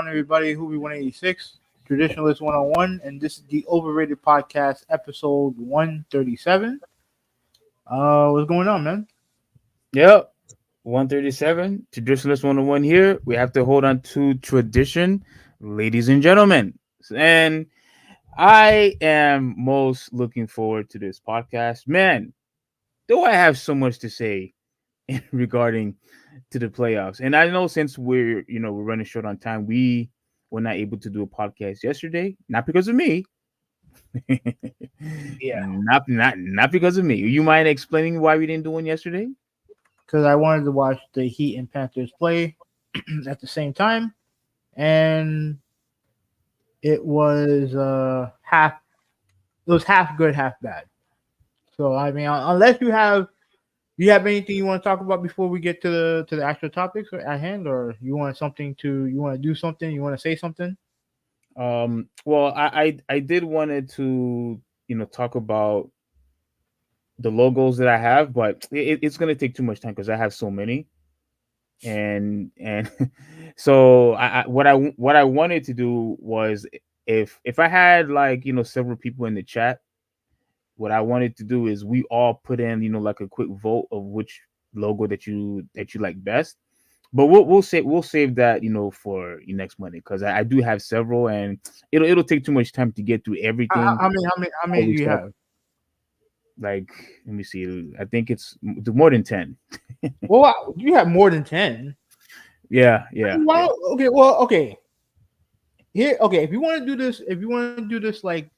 on, everybody? Who 186, Traditionalist 101, and this is the Overrated Podcast, episode 137. What's going on, man? Yep. 137, Traditionalist 101 here. We have to hold on to tradition, ladies and gentlemen. And I am most looking forward to this podcast. Man, do I have so much to say regarding to the playoffs. And I know since we're running short on time, we were not able to do a podcast yesterday. Not because of me. Yeah, not because of me. You mind explaining why we didn't do one yesterday? because I wanted to watch the Heat and Panthers play at the same time, and it was half. It was half good, half bad. So I mean, unless you have anything you want to talk about before we get to the actual topics at hand, or you want to do something, you want to say something. Well, I did wanted to talk about the logos that I have, but it's gonna take too much time because I have so many, and so what I wanted to do was if I had like several people in the chat, what I wanted to do is we all put in like a quick vote of which logo that you like best. But we'll save that for next Monday because I do have several and it'll take too much time to get through everything. How many do you have? Like, let me see. I think it's more than 10. Well, wow, you have more than 10. Yeah. Wow. Okay. Well, okay. Here, okay. If you want to do this, like,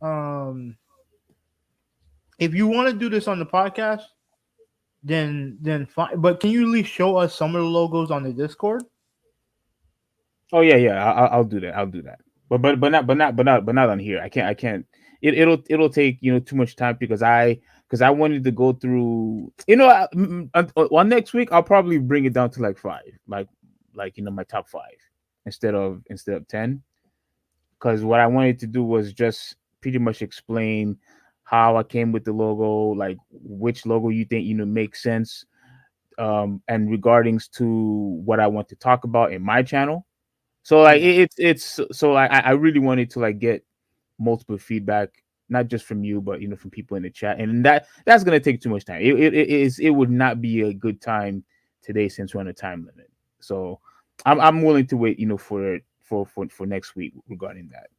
um, if you want to do this on the podcast, then fine. But can you at least show us some of the logos on the Discord? Oh yeah. I'll do that. I'll do that. But not on here. I can't. It'll take too much time because I wanted to go through on next week I'll probably bring it down to like five, like my top five instead of 10, because what I wanted to do was just pretty much explain how I came with the logo, like which logo you think makes sense, and regardings to what I want to talk about in my channel. So like Yeah. it's so I really wanted to like get multiple feedback, not just from you, but from people in the chat, and that's gonna take too much time. It would not be a good time today since we're on a time limit. So I'm willing to wait, for next week regarding that.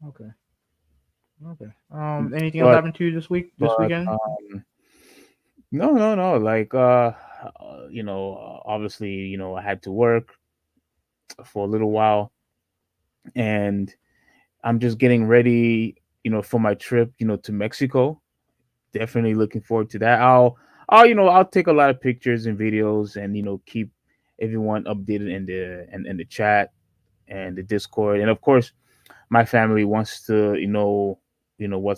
Okay. Okay. Anything else But happened to you this but weekend? no. Like obviously I had to work for a little while, and I'm just getting ready, for my trip, to Mexico. Definitely looking forward to that. I'll take a lot of pictures and videos and keep everyone updated in the chat and the Discord. And of course, my family wants to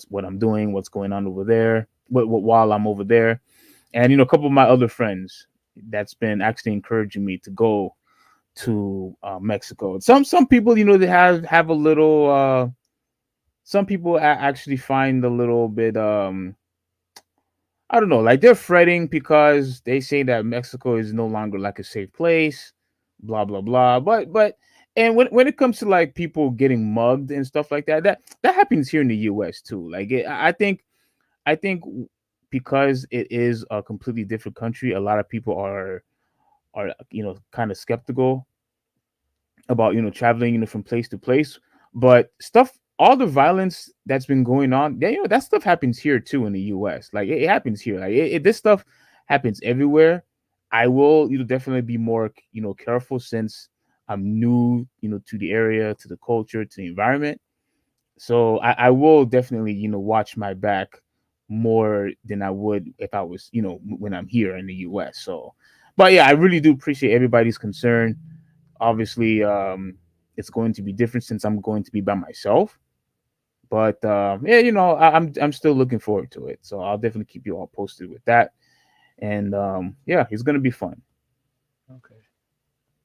what I'm doing, what's going on over there, while I'm over there. And a couple of my other friends that's been actually encouraging me to go to Mexico. Some people, they have a little. Some people actually find a little bit. I don't know, like they're fretting because they say that Mexico is no longer like a safe place, blah blah blah. And when it comes to like people getting mugged and stuff like that, that happens here in the U.S. too. Like I think because it is a completely different country, a lot of people are kind of skeptical about traveling from place to place. But all the violence that's been going on, yeah, that stuff happens here too in the US. Like it happens here. Like this stuff happens everywhere. I will definitely be more careful since I'm new to the area, to the culture, to the environment. So I will definitely watch my back more than I would if I was when I'm here in the US. So but yeah, I really do appreciate everybody's concern. Obviously, it's going to be different since I'm going to be by myself. But yeah, I'm still looking forward to it. So I'll definitely keep you all posted with that. And yeah, it's gonna be fun. Okay.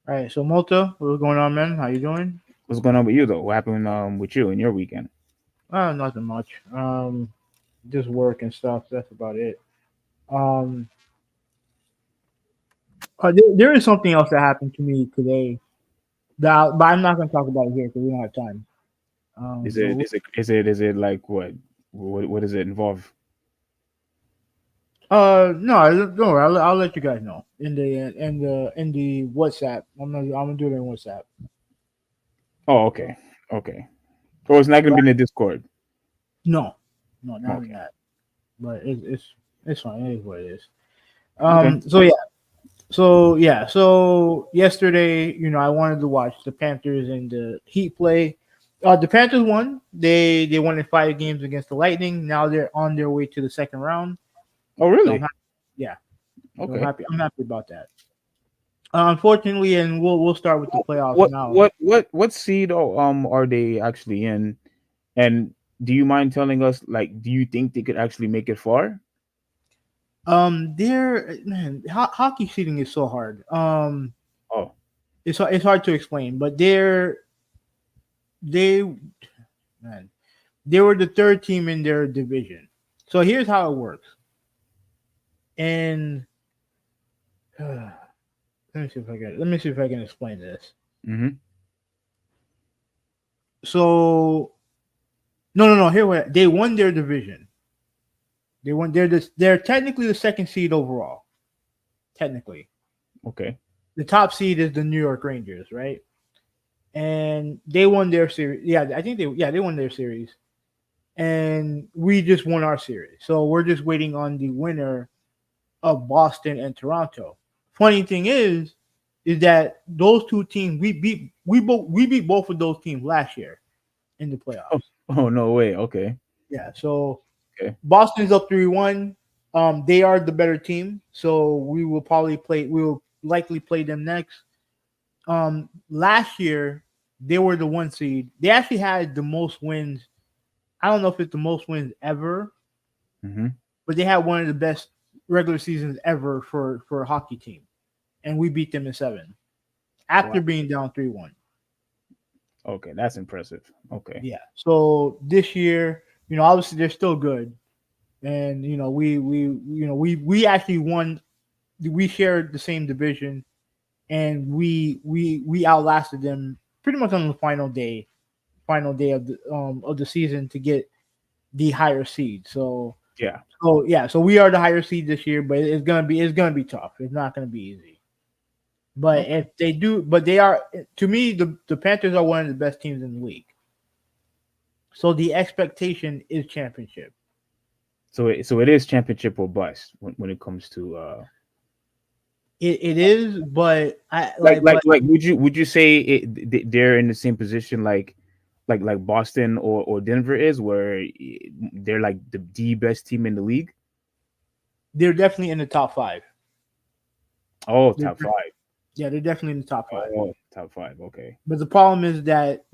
All right. So Malta, what's going on, man? How you doing? What's going on with you though? What happened with you in your weekend? Nothing much. Just work and stuff. That's about it. Um, There is something else that happened to me today, but I'm not going to talk about it here because we don't have time. Is But it is it like what? What does it involve? no, don't worry. I'll let you guys know in the WhatsApp. I'm gonna do it in WhatsApp. Oh, okay, okay. Oh, it's not gonna be in the Discord. No, no, not in Okay, that. But it's fine. It is what it is. okay. So yeah. So yesterday, I wanted to watch the Panthers and the Heat play. The Panthers won. They won in 5 games against the Lightning. Now they're on their way to the second round. Oh, So I'm really? happy. Yeah, so I'm Okay. happy. I'm happy about that. Unfortunately, and we'll start with the playoffs What now. what what seed are they actually in? And do you mind telling us, like, do you think they could actually make it far? They're man, hockey seating is so hard. Oh, It's hard to explain, but they man they were the third team in their division. So here's how it works. And let me see if I can explain this. mm-hmm. So no. Here what they won their division. They won. They're technically the second seed overall. Technically, Okay. the top seed is the New York Rangers, right? And they won their series. Yeah, I think they won their series, and we just won our series. So we're just waiting on the winner of Boston and Toronto. Funny thing is that those two teams we beat both of those teams last year in the Oh, playoffs. oh no way. Okay. Yeah, so Okay. Boston's up 3-1. They are the better team, so we will likely play them next. Last year they were the one seed. They actually had the most wins. I don't know if it's the most wins ever, Mm-hmm. but they had one of the best regular seasons ever for a hockey team, and we beat them in 7 Wow. after being down 3-1. Okay, that's impressive. Okay. Yeah. So this year, obviously they're still good, and we actually won. We shared the same division, and we outlasted them pretty much on the final day of the season to get the higher seed. Yeah. So we are the higher seed this year, but it's gonna be tough. It's not gonna be easy. But Okay. if they do, but they are to me the Panthers are one of the best teams in the league. So the expectation is championship. So it is championship or bust when it comes to It is, but I like like like but like would you say they're in the same position like Boston or Denver is, where they're like the best team in the league? they're definitely in the top five. Oh, They're, top five. yeah, they're definitely in the top five. Oh, top five. Okay. But the problem is that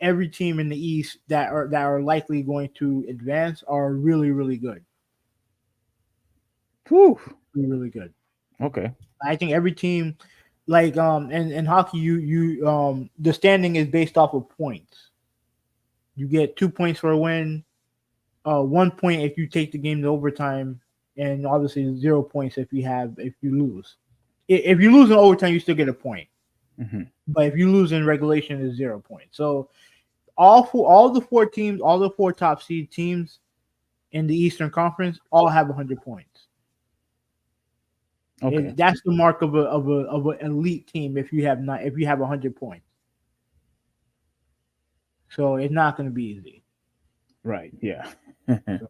every team in the East that are likely going to advance are really really good, Whew. really really good. Okay. I think every team, like in hockey, you the standing is based off of points. You get 2 points for a win, 1 point if you take the game to overtime, and obviously 0 points if you lose. If you lose in overtime, you still get a point, Hmm. but if you lose in regulation, it's 0 points. So all the four top seed teams in the Eastern Conference all have 100 points. Okay. That's the mark of an elite team if you have 100 points. So it's not going to be easy. Right. Yeah. So,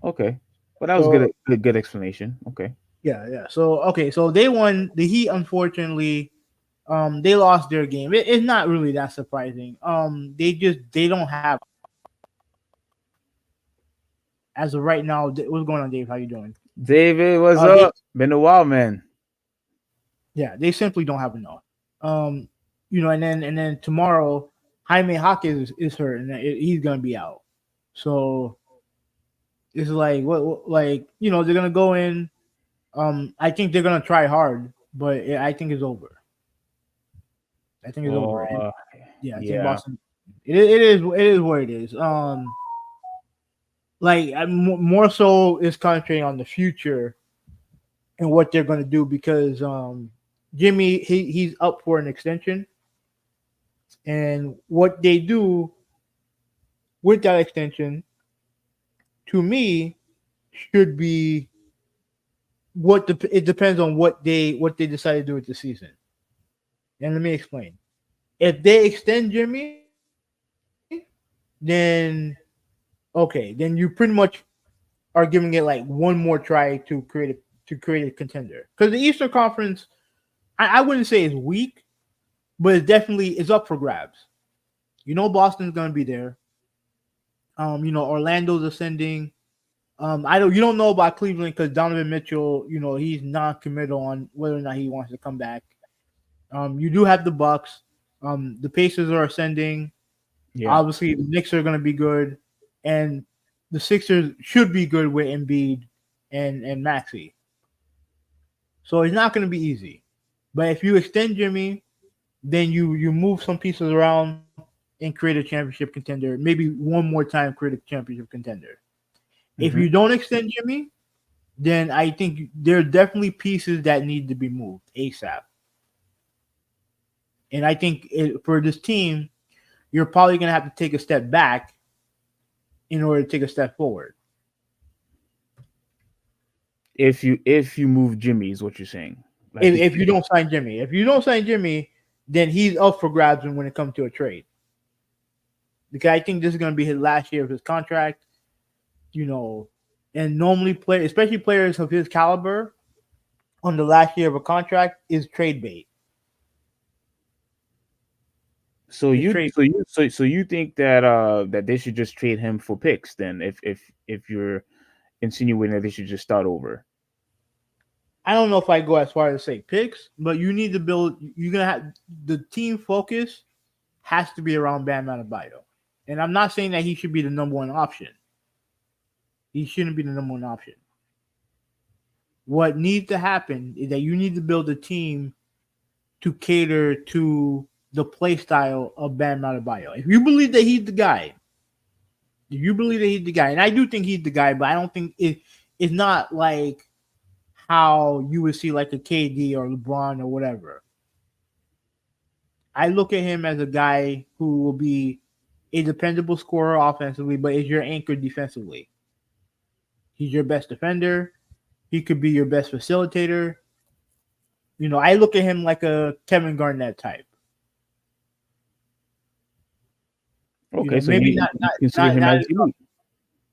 Okay. Well, that was so good explanation. Okay. yeah, yeah. So okay, so they won. The Heat, unfortunately, they lost their game. It's not really that surprising. They don't have as of right now. What's going on, Dave? How you doing? David, what's They up? Been a while, man. Yeah, they simply don't have enough. Um, and then tomorrow, Jaime Jaquez is hurt and he's gonna be out. So it's like like they're gonna go in. I think they're gonna try hard, but I think it's over. I think it's over. Oh, And yeah, I think yeah. Boston. It is what it is. Like more so is concentrating on the future and what they're gonna do because Jimmy, he's up for an extension, and what they do with that extension, to me, should be it depends on what they decide to do with the season. And let me explain. If they extend Jimmy, then okay, then you pretty much are giving it like one more try to create a contender. Because the Eastern Conference, I wouldn't say is weak, but it definitely is up for grabs. You know Boston's gonna be there. Orlando's ascending. You don't know about Cleveland because Donovan Mitchell, he's non-committal on whether or not he wants to come back. You do have the Bucks. The Pacers are ascending. Yeah. Obviously, the Knicks are going to be good, and the Sixers should be good with Embiid and Maxey. So it's not going to be easy. But if you extend Jimmy, then you move some pieces around and create a championship contender. Maybe one more time create a championship contender. If Hmm. you don't extend Jimmy, then I think there are definitely pieces that need to be moved ASAP. And I think for this team, you're probably going to have to take a step back in order to take a step forward. If you move Jimmy is what you're saying. Like If you don't sign Jimmy, then he's up for grabs when it comes to a trade. Because I think this is going to be his last year of his contract. You know, and normally especially players of his caliber, on the last year of a contract is trade bait. so It's you trade. so you so you think that that they should just trade him for picks then if you're insinuating that they should just start over. I don't know if I go as far as to say picks, but you need to build. You're gonna have the team focus has to be around Bam Adebayo, and I'm not saying that he should be the number one option. He shouldn't be the number one option. What needs to happen is that you need to build a team to cater to the play style of Bam Adebayo. If you believe that he's the guy, and I do think he's the guy, but I don't think it's not like how you would see like a KD or LeBron or whatever. I look at him as a guy who will be a dependable scorer offensively, but is your anchor defensively. He's your best defender. He could be your best facilitator. I look at him like a Kevin Garnett type. Okay, so Maybe you consider him not as as elite.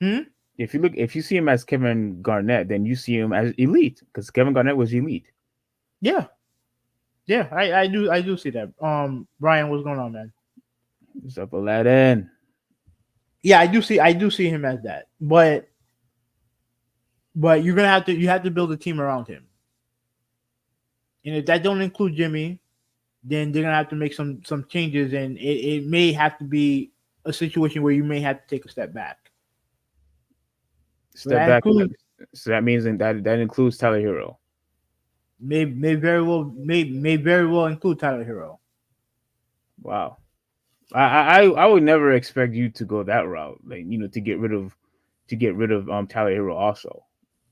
hmm? If you see him as Kevin Garnett, then you see him as elite because Kevin Garnett was elite. Yeah. Yeah, I do see that. Brian, what's going on, man? What's up, Aladdin? Yeah, I do see him as that. But you have to build a team around him. And if that don't include Jimmy, then they're gonna have to make some changes, and it may have to be a situation where you may have to take a step back. So Step that back. includes So that means that includes Tyler Hero. may very well include Tyler Hero. Wow. I would never expect you to go that route, like to get rid of Tyler Hero. Also,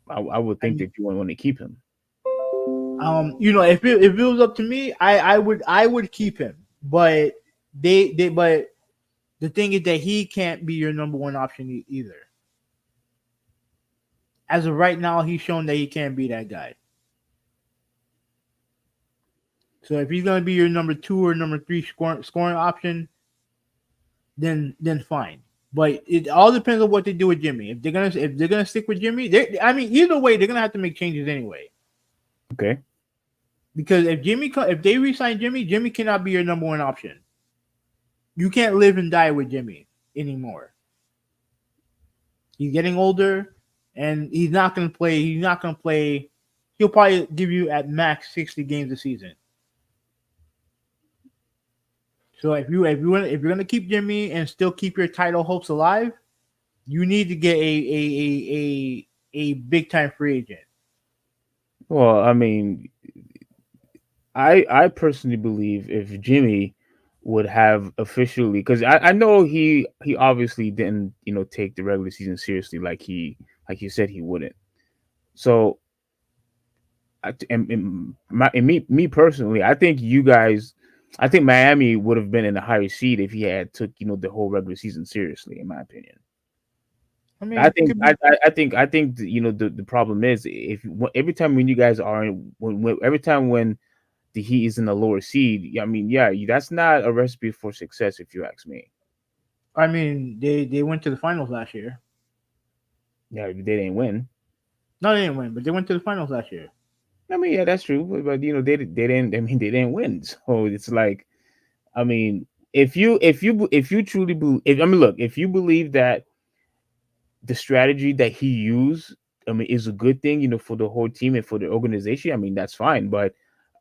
I would think And that you want to keep him. if it was up to me, I would keep him. But but the thing is that he can't be your number one option either. As of right now, he's shown that he can't be that guy. So if he's gonna be your number two or number three scoring option, then fine. But it all depends on what they do with Jimmy. If they're gonna stick with Jimmy, I mean either way they're gonna have to make changes anyway. Okay. Because if they resign Jimmy, Jimmy cannot be your number one option. You can't live and die with Jimmy anymore. He's getting older, and he's not gonna play. He's not gonna play. He'll probably give you at max 60 games a season. So if you're gonna keep Jimmy and still keep your title hopes alive, you need to get a big time free agent. Well, I mean, I personally believe if Jimmy would have officially, because I know he obviously didn't take the regular season seriously like he said he wouldn't. So me personally, I think you guys, I think Miami would have been in a higher seed if he had took the whole regular season seriously, in my opinion. I I mean, think could be. I think the problem is if every time when you guys are every time when the Heat is in the lower seed, I mean, yeah, that's not a recipe for success if you ask me. I mean, they went to the finals last year. Yeah, they didn't win. No, they didn't win, but they went to the finals last year. I mean, yeah, that's true, but they didn't. I mean, they didn't win. So it's like, I mean, if you truly believe, I mean, look, if you believe that the strategy that he used, I mean, is a good thing, for the whole team and for the organization. I mean, that's fine. But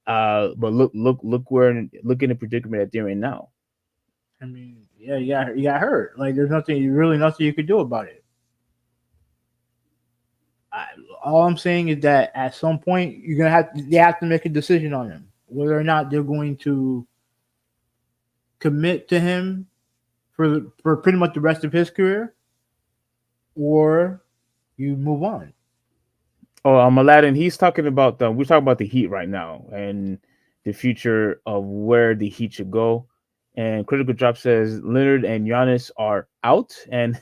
look in the predicament that they're in now. I mean, yeah, you got hurt. Like, there's nothing you could do about it. I, all I'm saying is that at some point they have to make a decision on him whether or not they're going to commit to him for pretty much the rest of his career, or you move on. Oh, Aladdin, he's talking about we're talking about the Heat right now and the future of where the Heat should go. And Critical Drop says Leonard and Giannis are out. And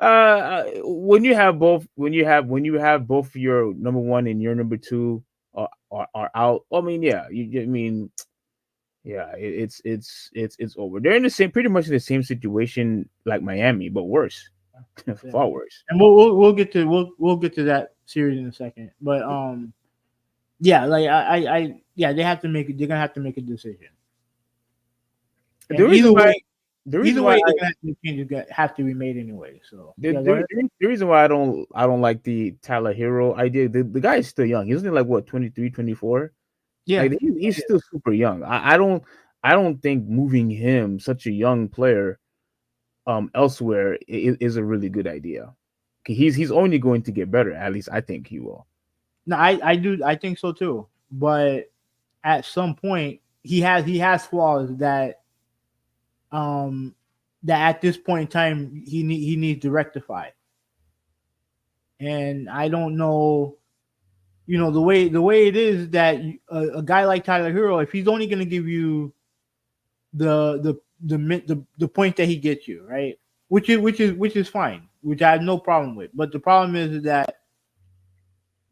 when you have both your number one and your number two are out. I mean, yeah, I mean, yeah, it's over. They're in the same, pretty much in the same situation like Miami, but worse, Yeah. far worse. And we'll get to that series in a second. But yeah, like yeah, they're gonna have to make a decision. The And reason why the reason either why way, I they're gonna have to, have to be made anyway. So the, yeah, go ahead. the reason why I don't like the Tyler Hero idea. The guy is still young. He's only like what 23, 24. Yeah, Like he's still super young. I don't think moving him, such a young player, elsewhere is a really good idea. 'Kay, he's only going to get better. At least I think he will. no, I think so too. But at some point, he has flaws um that at this point in time he needs to rectify. And I don't know, the way it is that a guy like Tyler Hero, if he's only going to give you the point that he gets you, right, which is fine, which I have no problem with. But the problem is that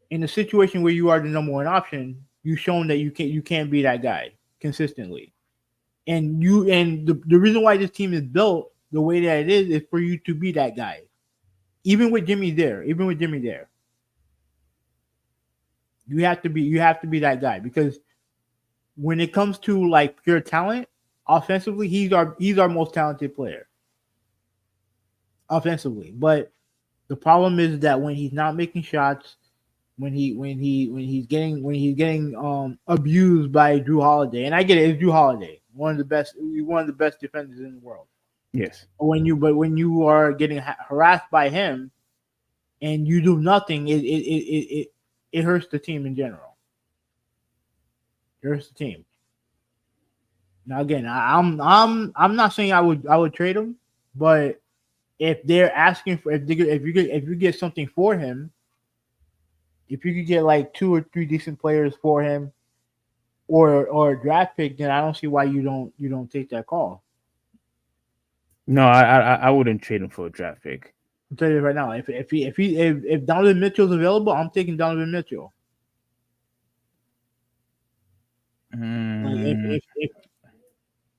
in a situation where you are the number one option, you've shown that you can't be that guy consistently. And the reason why this team is built the way that it is for you to be that guy. Even with Jimmy there, you have to be that guy, because when it comes to like pure talent, offensively, he's our most talented player offensively. But the problem is that when he's not making shots, when he's getting abused by Drew Holiday, and I get it, it's Drew Holiday, one of the best defenders in the world. Yes. When you are getting harassed by him and you do nothing, it hurts the team in general. It hurts the team. Now again, I'm not saying I would trade him, but if they're asking for if you get something for him, if you could get like two or three decent players for him, or a draft pick, then I don't see why you don't take that call. No, I wouldn't trade him for a draft pick. I'll tell you right now, if Donovan Mitchell's available, I'm taking Donovan Mitchell. Like Mm, if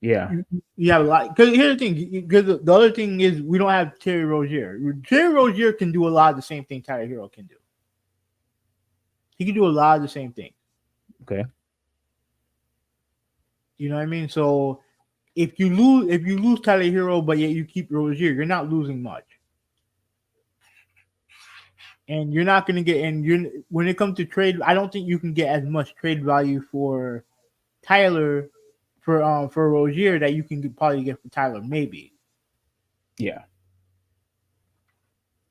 yeah. you have a lot, because here's the thing, because the other thing is we don't have Terry Rozier. Terry Rozier can do a lot of the same thing Tyler Hero can do. He can do a lot of the same thing. Okay. You know what I mean? So if you lose Tyler Hero, but yet you keep Rozier, you're not losing much, and you're not going to get. And you when it comes to trade, I don't think you can get as much trade value for Tyler for Rozier that you can probably get for Tyler, maybe. Yeah.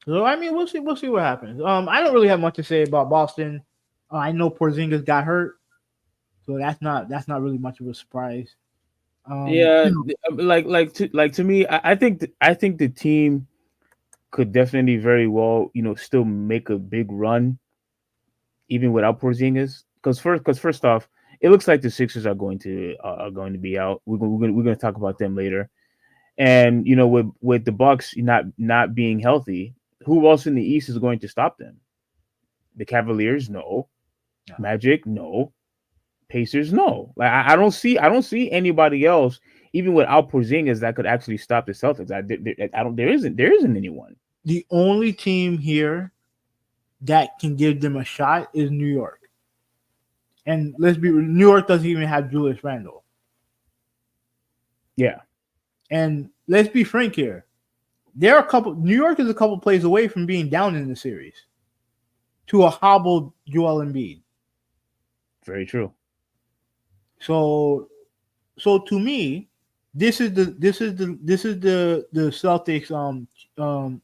So I mean, we'll see what happens. I don't really have much to say about Boston. I know Porzingis got hurt, so that's not really much of a surprise. Yeah. You know, To me, I think the team could definitely very well, still make a big run even without Porzingis. Because first off, it looks like the Sixers are going to be out. We're going to talk about them later. And with the Bucks not being healthy, who else in the East is going to stop them? The Cavaliers, no. No. Magic, no. Pacers, no. Like I don't see anybody else, even without Porzingis, that could actually stop the Celtics. I don't. There isn't anyone. The only team here that can give them a shot is New York. And New York doesn't even have Julius Randle. Yeah, And let's be frank here. New York is a couple plays away from being down in the series to a hobbled Joel Embiid. very true. So to me, this is the Celtics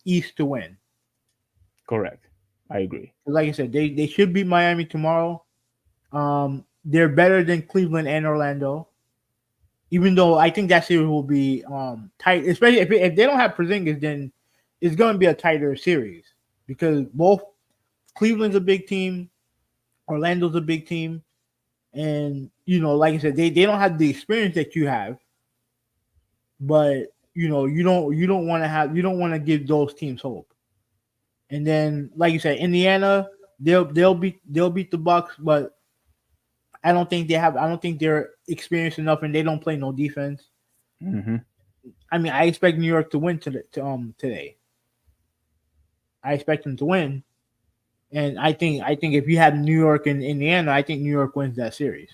East to win. Correct. I agree. Like I said, they should beat Miami tomorrow. They're better than Cleveland and Orlando. Even though I think that series will be tight, especially if they don't have Porzingis, then it's going to be a tighter series because both Cleveland's a big team, Orlando's a big team, and like I said, they don't have the experience that you have, but you don't want to give those teams hope. And then, like you said, Indiana, they'll beat the Bucks, but I don't think they're experienced enough, and they don't play no defense. Mm-hmm. I mean, I expect New York to win today. I expect them to win, and I think if you have New York and Indiana, I think New York wins that series.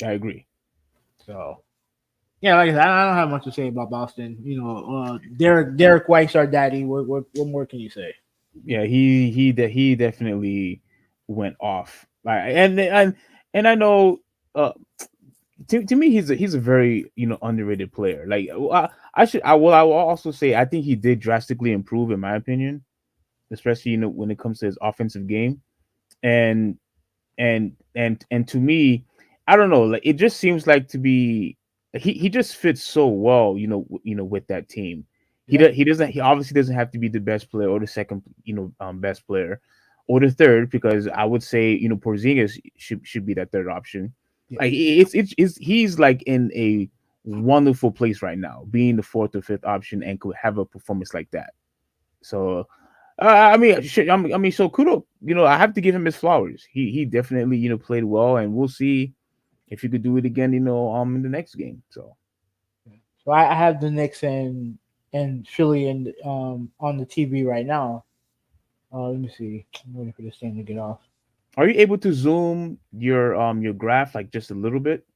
I agree. So, yeah, like I said, I don't have much to say about Boston. Derek White's our daddy. What more can you say? Yeah, he definitely went off. And I know, to me he's a very underrated player. Like I will also say I think he did drastically improve in my opinion, especially when it comes to his offensive game. And to me, I don't know, like it just seems like to be he just fits so well, with that team. Yeah. He obviously doesn't have to be the best player or the second, best player or the third, because I would say, Porzingis should be that third option. Yeah. Like he's like in a wonderful place right now, being the fourth or fifth option and could have a performance like that. So so kudos. I have to give him his flowers. He definitely played well, and we'll see if he could do it again. In the next game. So I have the Knicks and Philly on the TV right now. Let me see. I'm waiting for this thing to get off. are you able to zoom your graph like just a little bit?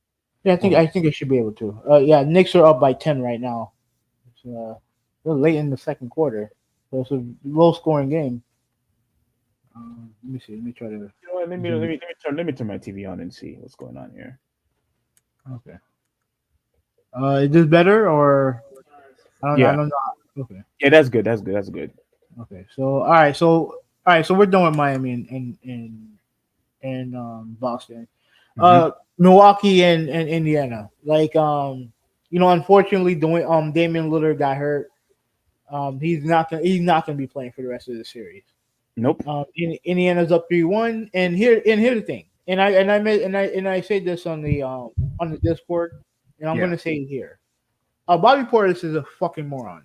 Yeah, I think I should be able to. Yeah, Knicks are up by 10 right now. It's they're late in the second quarter, so it's a low scoring game. Let me see. Let me try to. What, let me turn my TV on and see what's going on here. Okay. Is this better or I don't know. I Yeah, don't know. Okay. yeah, that's good. That's good. Okay. So all right. So we're done with Miami and Boston. Mhm. Milwaukee and Indiana. Like unfortunately, Damian Lillard got hurt. He's not gonna be playing for the rest of the series. Nope. Indiana's up 3-1, and here's the thing. And I said this on the Discord, and I'm Yeah. gonna say it here. Bobby Portis is a fucking moron.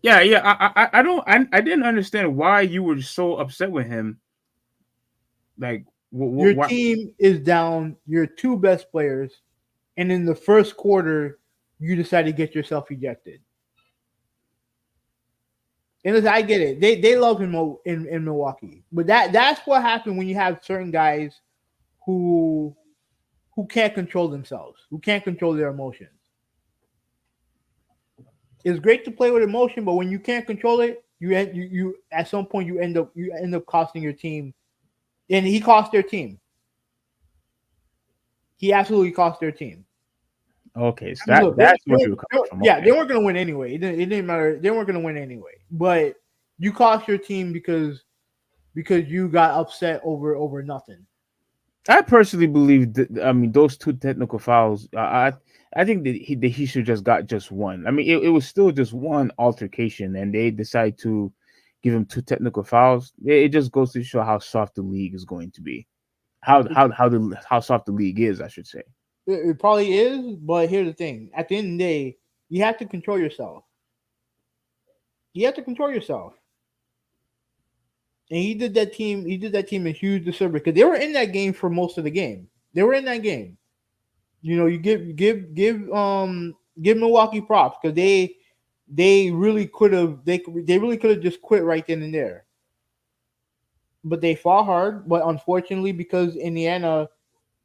Yeah, yeah. I didn't understand why you were so upset with him. Like, Your why? team is down your two best players, and in the first quarter, you decide to get yourself ejected. And listen, I get it. They love him in Milwaukee, but that's what happened when you have certain guys who can't control themselves, who can't control their emotions. It's great to play with emotion, but when you can't control it, you at some point you end up costing your team, and he cost their team. He absolutely cost their team. Okay, so I mean, look, that's where you were coming from. yeah, Okay. they weren't going to win anyway. It didn't matter. They weren't going to win anyway. But you cost your team because you got upset over nothing. I personally believe that. I mean, those two technical fouls. I think that he should just got just one. I mean, it was still just one altercation, and they decide to, give him two technical fouls. It just goes to show how soft the league is going to be. It, How soft the league is, I should say. it probably is, but here's the thing: at the end of the day, you have to control yourself. You have to control yourself. And he did that team. He did that team a huge disservice because they were in that game for most of the game. They were in that game. You know, you give Milwaukee props because they really could have they really could have just quit right then and there. But they fought hard. But unfortunately, because Indiana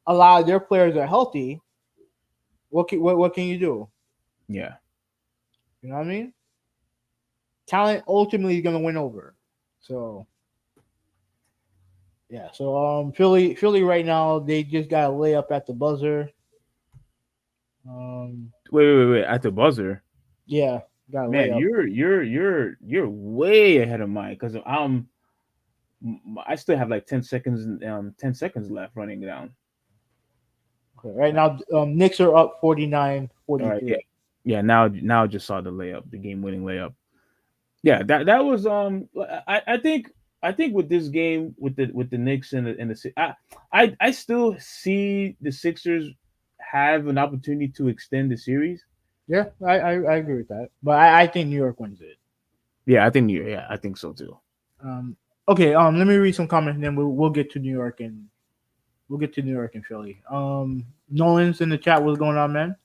a lot of their players are healthy, what can you do? Yeah. You know what I mean? Talent ultimately is gonna win over. So yeah. So Philly right now they just got a layup at the buzzer. Um Wait. At the buzzer, yeah, got a man, layup. you're way ahead of mine because I still have like 10 seconds left running down. Okay. Right now Knicks are up 49 All right, yeah, 43. yeah. Now I just saw the layup, the game winning layup. Yeah, that was I think with this game with the Knicks and the I still see the Sixers have an opportunity to extend the series. Yeah, I agree with that. But I think New York wins it. Yeah, I think so too. Um okay, let me read some comments and then we'll get to New York and Philly. Nolan's in the chat. What's going on, man?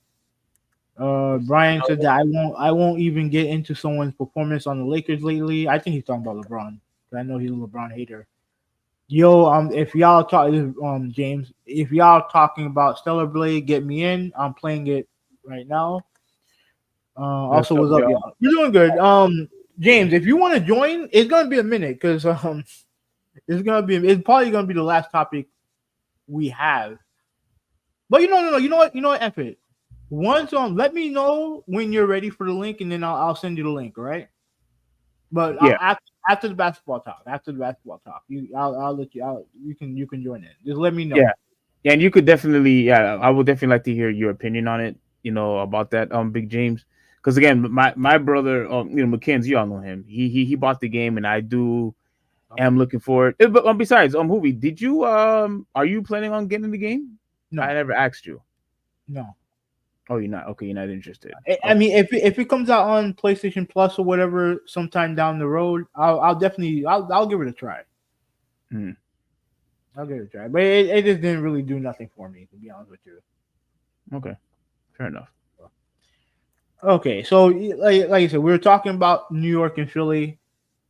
Brian said that I won't even get into someone's performance on the Lakers lately. I think he's talking about LeBron. I know he's a LeBron hater. Yo, if y'all talk, James, if y'all talking about Stellar Blade, get me in. I'm playing it right now. What's Also, up, what's up, y'all? y'all? You're doing good. James, if you want to join, it's gonna be a minute because it's probably gonna be the last topic we have. But no, you know what, F it. Once let me know when you're ready for the link, and then I'll send you the link. All right. But Yeah, after the basketball talk, I'll let you out. You can join in. Just let me know. yeah, yeah. And you could definitely, yeah, I would definitely like to hear your opinion on it. About that, Big James. Because again, my brother, Mackenzie, you all know him. He bought the game, and I do Okay. am looking for it. But besides, Hoovy, did you are you planning on getting the game? I No, never asked you. no. Oh, you're not. Okay, you're not interested. I Okay. mean, if it comes out on PlayStation Plus or whatever sometime down the road, I'll definitely I'll give it a try. Hmm. I'll give it a try. But it just didn't really do nothing for me, to be honest with you. Okay. Fair enough. Okay, so like I said, we were talking about New York and Philly.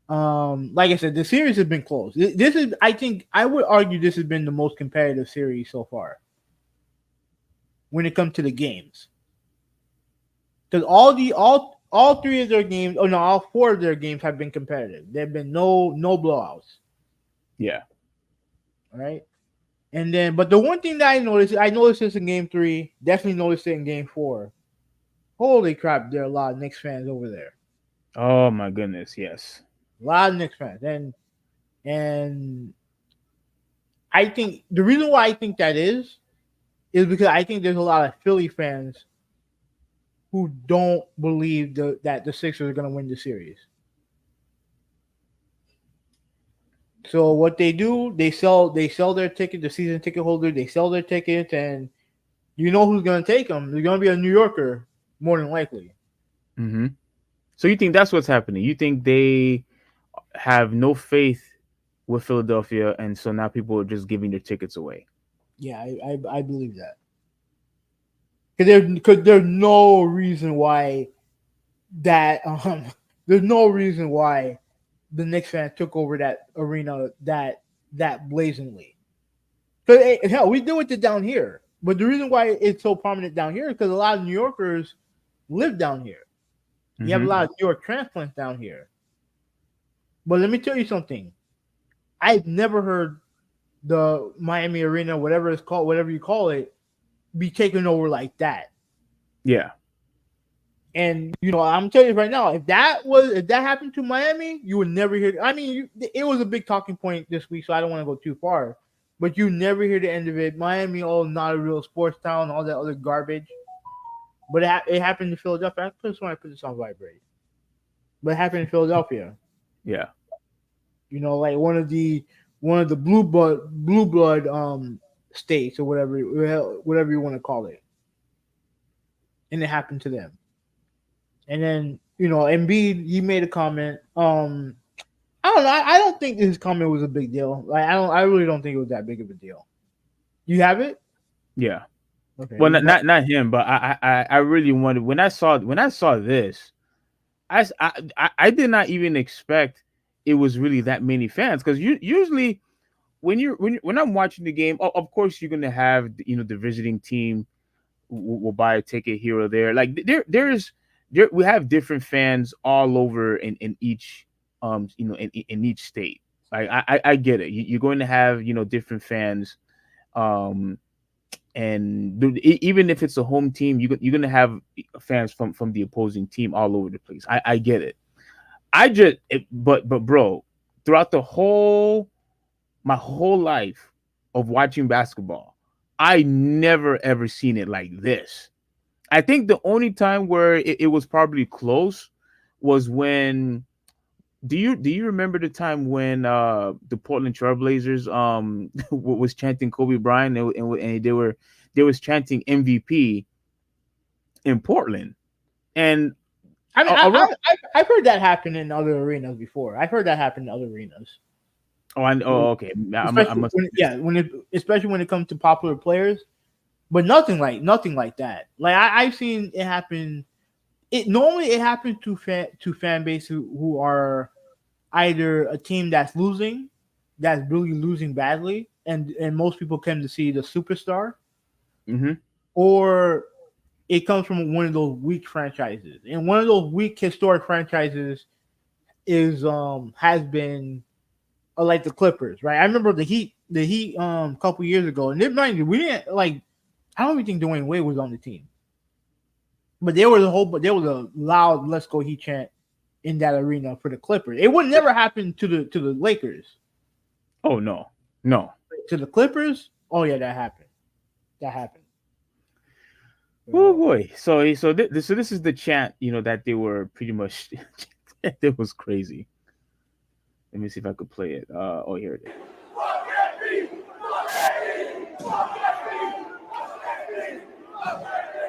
Like I said, the series has been close. This is, I think, I would argue this has been the most competitive series so far when it comes to the games. Because all three of their games, oh no, all four of their games have been competitive. There've been no blowouts. Yeah. All right, and then but the one thing that I noticed this in Game 3. Definitely noticed it in Game 4. Holy crap, there are a lot of Knicks fans over there. Oh my goodness. Yes. A lot of Knicks fans, and I think the reason why I think that is because I think there's a lot of Philly fans who don't believe that the Sixers are going to win the series. So what they do, they sell their ticket, the season ticket holder, they sell their tickets, and you know who's going to take them. They're going to be a New Yorker, more than likely. Mm-hmm. So you think that's what's happening? You think they have no faith with Philadelphia, and so now people are just giving their tickets away? Yeah, I believe that. Because there's no reason why that there's no reason why the Knicks fans took over that arena that blazingly. Because hell, we do it down here. But the reason why it's so prominent down here is because a lot of New Yorkers live down here. You have a Mm-hmm. lot of New York transplants down here. But let me tell you something. I've never heard the Miami Arena, whatever it's called, whatever you call it, be taken over like that. Yeah. And I'm telling you right now, if that happened to Miami, you would never hear. I mean, it was a big talking point this week, so I don't want to go too far. But you never hear the end of it. Miami, oh, not a real sports town, all that other garbage. But it happened in Philadelphia. I just want to put this on vibrate. But it happened in Philadelphia. Yeah. You know, like one of the blue blood states or whatever you want to call it, and it happened to them. And then Embiid, he made a comment. I don't know. I don't think his comment was a big deal. Like I really don't think it was that big of a deal. You have it? Yeah. Well, Okay. not him, but I really wanted when I saw this, I did not even expect it was really that many fans because usually when I'm watching the game, of course you're gonna have the visiting team will buy a ticket here or there. Like there we have different fans all over in each in each state. Like I get it. You're going to have different fans, um and even if it's a home team, you're gonna have fans from the opposing team all over the place. I get it. But bro, throughout the whole my whole life of watching basketball, I never ever seen it like this. I think the only time where it was probably close was when do you remember the time when the Portland Trailblazers was chanting Kobe Bryant and they was chanting MVP in Portland and I mean, around I've heard that happen in other arenas before. I've heard that happen in other arenas, okay I especially must when especially when it comes to popular players. But nothing like that. Like I've seen it happen. It happens to fan base who are either a team that's really losing badly, and most people come to see the superstar, hmm or it comes from one of those weak franchises. And one of those weak historic franchises is has been like the Clippers, right? I remember the Heat a couple years ago, and mind you, we didn't like. I don't even think Dwayne Wade was on the team, but there was a loud "Let's Go Heat" chant in that arena for the Clippers. It would never happen to the Lakers. oh no. To the Clippers, oh yeah, that happened. That happened. Oh So, boy. So this is the chant, that they were pretty much it was crazy. Let me see if I could play it. Oh, here it is.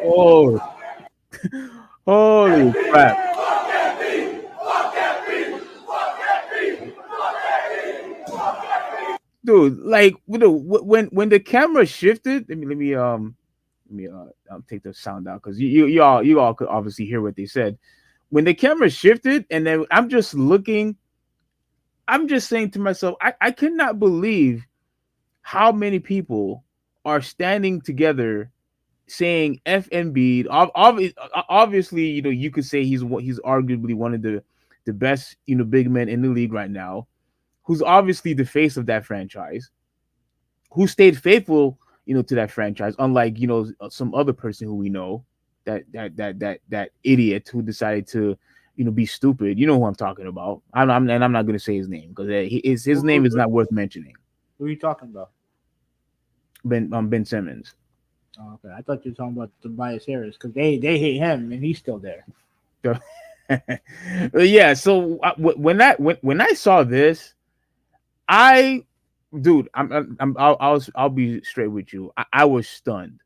Oh, holy crap. Dude, like when the camera shifted, let me take the sound out because you all could obviously hear what they said. When the camera shifted and then I'm just saying to myself, I cannot believe how many people are standing together saying F Embiid. Obviously, you could say he's arguably one of the best big men in the league right now, who's obviously the face of that franchise, who stayed faithful to that franchise, unlike some other person who we know, that idiot who decided to be stupid. You know who I'm talking about. And I'm not going to say his name because his who, name is not worth mentioning. who are you talking about? Ben Simmons. Oh, okay, I thought you were talking about Tobias Harris because they hate him and he's still there. Yeah. So when I saw this, I dude, I'll be straight with you. I was stunned.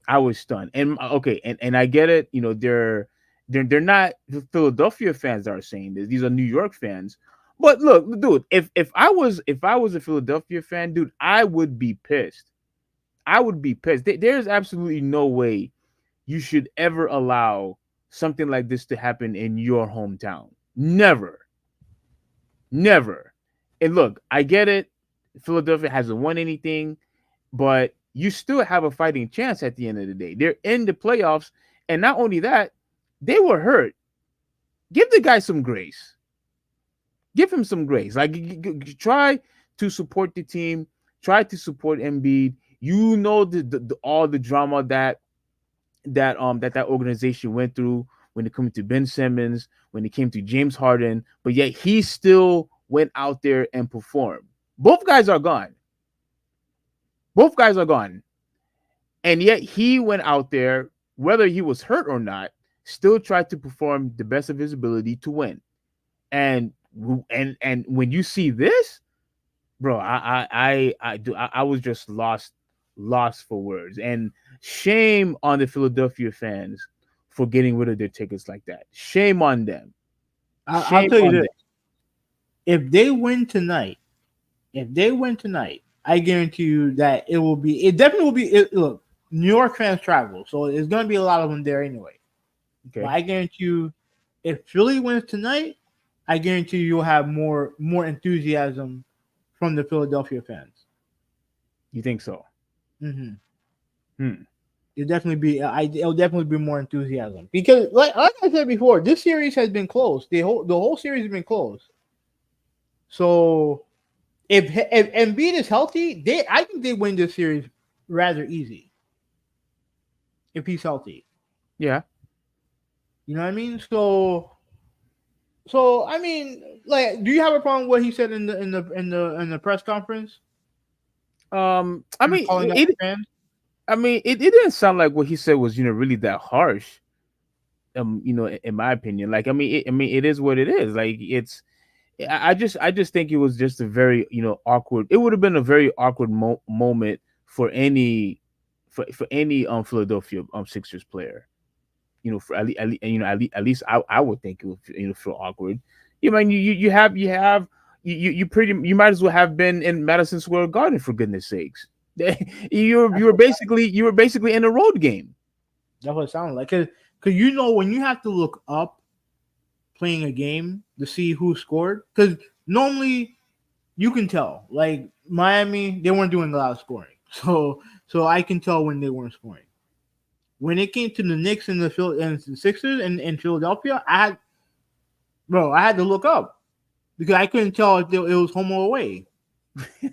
I was stunned. And okay, and I get it. They're not the Philadelphia fans that are saying this. These are New York fans. But look, dude, if I was a Philadelphia fan, dude, I would be pissed. I would be pissed. There's absolutely no way you should ever allow something like this to happen in your hometown. Never. Never. And look, I get it. Philadelphia hasn't won anything, but you still have a fighting chance at the end of the day. They're in the playoffs, and not only that, they were hurt. Give the guy some grace. Give him some grace. Like try to support the team. Try to support Embiid. You know all the drama that organization went through when it came to Ben Simmons, when it came to James Harden, but yet he still went out there and performed. Both guys are gone. Both guys are gone. And yet he went out there, whether he was hurt or not, still tried to perform the best of his ability to win. And And when you see this, bro, I was just lost for words. And shame on the Philadelphia fans for getting rid of their tickets like that. Shame on them. I'll Shame tell you on this: them. if they win tonight, I guarantee you that it will be. It definitely will be. Look, New York fans travel, so there's going to be a lot of them there anyway. But Okay, I guarantee you, if Philly wins tonight, I guarantee you you'll have more enthusiasm from the Philadelphia fans. you think so? Mm-hmm. Hmm. It'll definitely be more enthusiasm because, like I said before, this series has been close. The whole series has been close. So if Embiid is healthy, I think they win this series rather easy if he's healthy. Yeah. You know what I mean? So I mean, like, do you have a problem with what he said in the press conference? I He was mean, calling out it. the fans. I mean, it didn't sound like what he said was really that harsh. In my opinion, like, I mean, it is what it is. Like, it's. I just think it was just a very awkward. It would have been a very awkward moment for any Philadelphia Sixers player. For at least I would think it would feel awkward. You mean you pretty you might as well have been in Madison Square Garden, for goodness sakes. That's what You were basically in a road game. that's what it sounded like. Cause when you have to look up playing a game to see who scored, because normally you can tell. Like Miami, they weren't doing a lot of scoring, so I can tell when they weren't scoring. When it came to the Knicks and the Sixers in Philadelphia, I had to look up because I couldn't tell if it was home or away,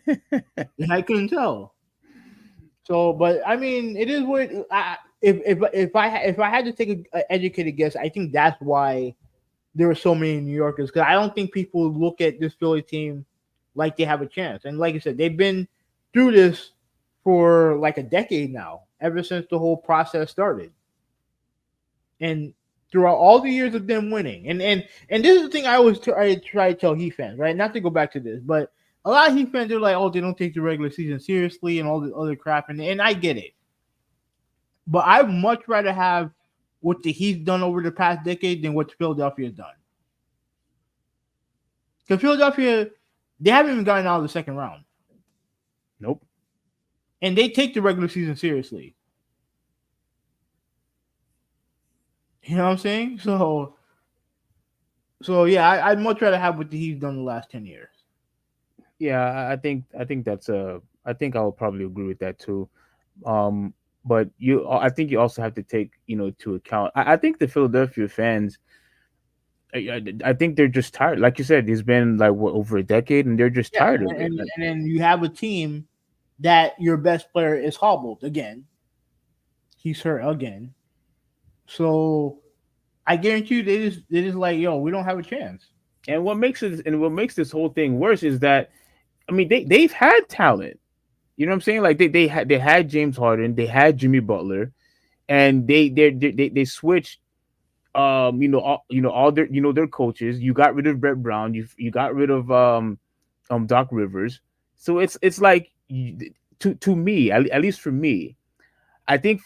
and I couldn't tell. So, but I mean, it is what if I had to take a educated guess, I think that's why there were so many New Yorkers because I don't think people look at this Philly team like they have a chance. And like I said, they've been through this for like a decade now, ever since the whole process started. And throughout all the years of them winning, and this is the thing I try to tell Heat fans, right? Not to go back to this, but a lot of Heat fans are like, oh, they don't take the regular season seriously and all the other crap, and I get it. But I'd much rather have what the Heat's done over the past decade than what Philadelphia's done. Because Philadelphia, they haven't even gotten out of the second round, Nope. and they take the regular season seriously. You know what I'm saying? So yeah, I'd much rather have what he's done the last 10 years. Yeah, I think that's I think I would probably agree with that too. Um, but I think you also have to take to account. I think the Philadelphia fans, I think they're just tired. Like you said, it's been like what, over a decade, and they're just Yeah, tired of and, it. and, and then you have a team that your best player is hobbled again. He's hurt again. So I guarantee you, they just like, yo, we don't have a chance. What makes this whole thing worse is that, I mean, they've had talent. You know what I'm saying? Like, they had James Harden, they had Jimmy Butler, and they switched all their their coaches. You got rid of Brett Brown. You got rid of Doc Rivers. So it's like, to me, at least for me, I think,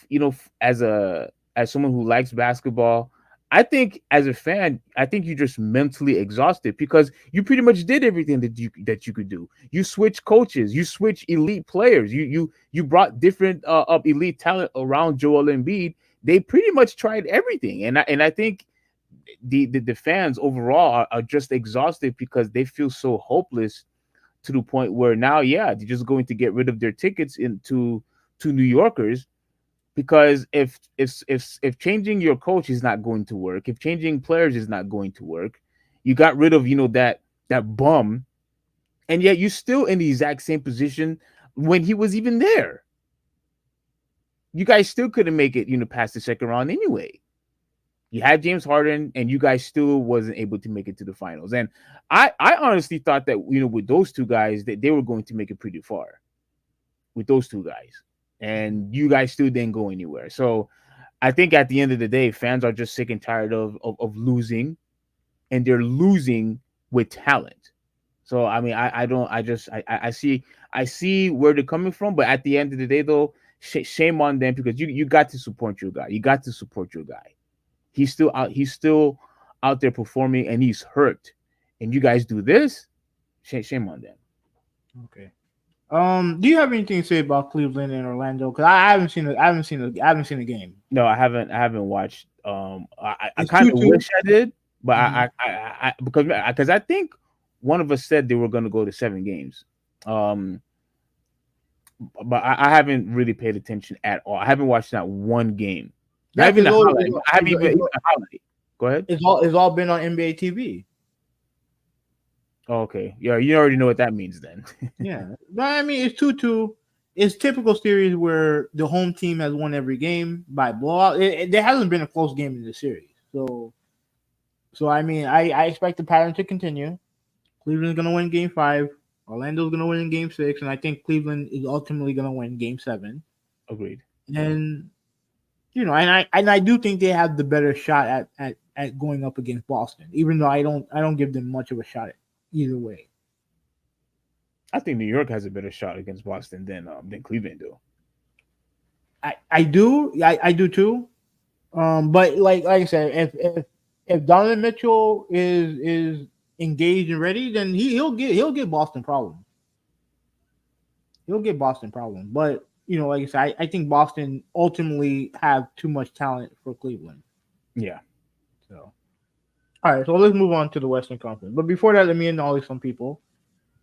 as someone who likes basketball, I think as a fan, I think you're just mentally exhausted because you pretty much did everything that you could do. You switched coaches, you switched elite players, you brought different of elite talent around Joel Embiid. They pretty much tried everything, and I think the fans overall are just exhausted because they feel so hopeless, to the point where now, yeah, they're just going to get rid of their tickets into to New Yorkers, because if changing your coach is not going to work, if changing players is not going to work, you got rid of that bum, and yet you're still in the exact same position when he was even there. You guys still couldn't make it past the second round anyway. You had James Harden, and you guys still wasn't able to make it to the finals. And I honestly thought that with those two guys that they were going to make it pretty far with those two guys, and you guys still didn't go anywhere. So I think at the end of the day, fans are just sick and tired of losing, and they're losing with talent. So I mean, I don't, I just, I see where they're coming from, but at the end of the day, though, shame on them because you got to support your guy. You got to support your guy. He's still out there performing, and he's hurt. And you guys do this, shame on them. Okay. Do you have anything to say about Cleveland and Orlando? Because I haven't seen it. I haven't seen a game. No, I haven't watched. I It's kind of 2-2. wish I did, but Mhm. because I think one of us said they were going to go to 7 games. Um, but I haven't really paid attention at all. I haven't watched not one game, not Yeah, even because a highlight. I haven't even a highlight. Go ahead. it's all been on NBA TV. Oh, okay, yeah, you already know what that means then. Yeah, but I mean it's 2-2. It's typical series where the home team has won every game by blowout. There hasn't been a close game in the series, so I mean I expect the pattern to continue. Cleveland's gonna win Game 5. Orlando's gonna win in Game 6, and I think Cleveland is ultimately gonna win Game 7. Agreed. And and I do think they have the better shot at going up against Boston, even though I don't give them much of a shot either way. I think New York has a better shot against Boston than Cleveland do. I do too. But like I said, if Donovan Mitchell is engaged and ready, then he'll get Boston problems. He'll get Boston problems. But like I said, I think Boston ultimately have too much talent for Cleveland. Yeah. So all right, so let's move on to the Western Conference. But before that, let me acknowledge some people.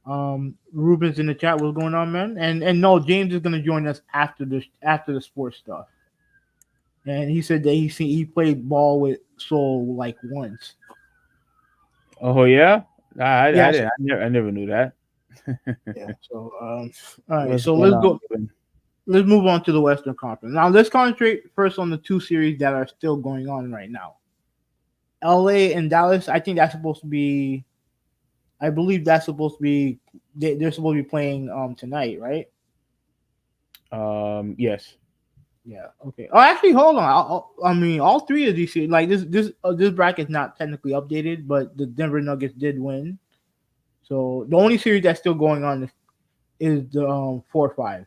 Ruben's in the chat. What's going on, man? And no, James is gonna join us after the sports stuff. And he said that he played ball with Soul like once. Oh yeah. I Yeah, didn't. I never knew that. yeah. So all right. What's So going let's on, go. Ruben? Let's move on to the Western Conference. Now let's concentrate first on the two series that are still going on right now. LA and Dallas. I think that's supposed to be. I believe that's supposed to be. They're supposed to be playing tonight, right? Yes. Yeah. Okay. Oh, actually, hold on. I mean, all three of these series, like this bracket is not technically updated, but the Denver Nuggets did win. So the only series that's still going on is the 4-5,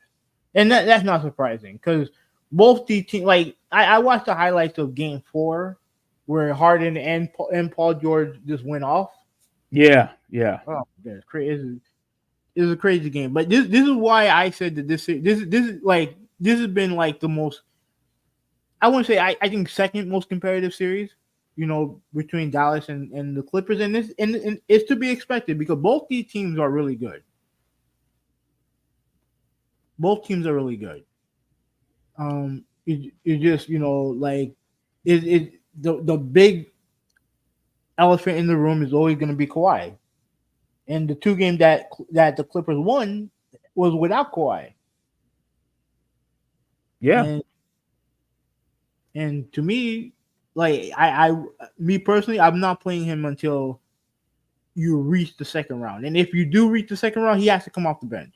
and that's not surprising because both the team. Like I watched the highlights of Game 4, where Harden and Paul George just went off. Yeah. Yeah. Oh, that's crazy! It's a crazy game. But this is why I said that this is like this has been like the most. I wouldn't say I think second most competitive series. Between Dallas and the Clippers, and it's to be expected because both these teams are really good. Both teams are really good. It just like the big elephant in the room is always going to be Kawhi, and the two games that the Clippers won was without Kawhi, Yeah. and to me, like me personally, I'm not playing him until you reach the second round, and if you do reach the second round, he has to come off the bench.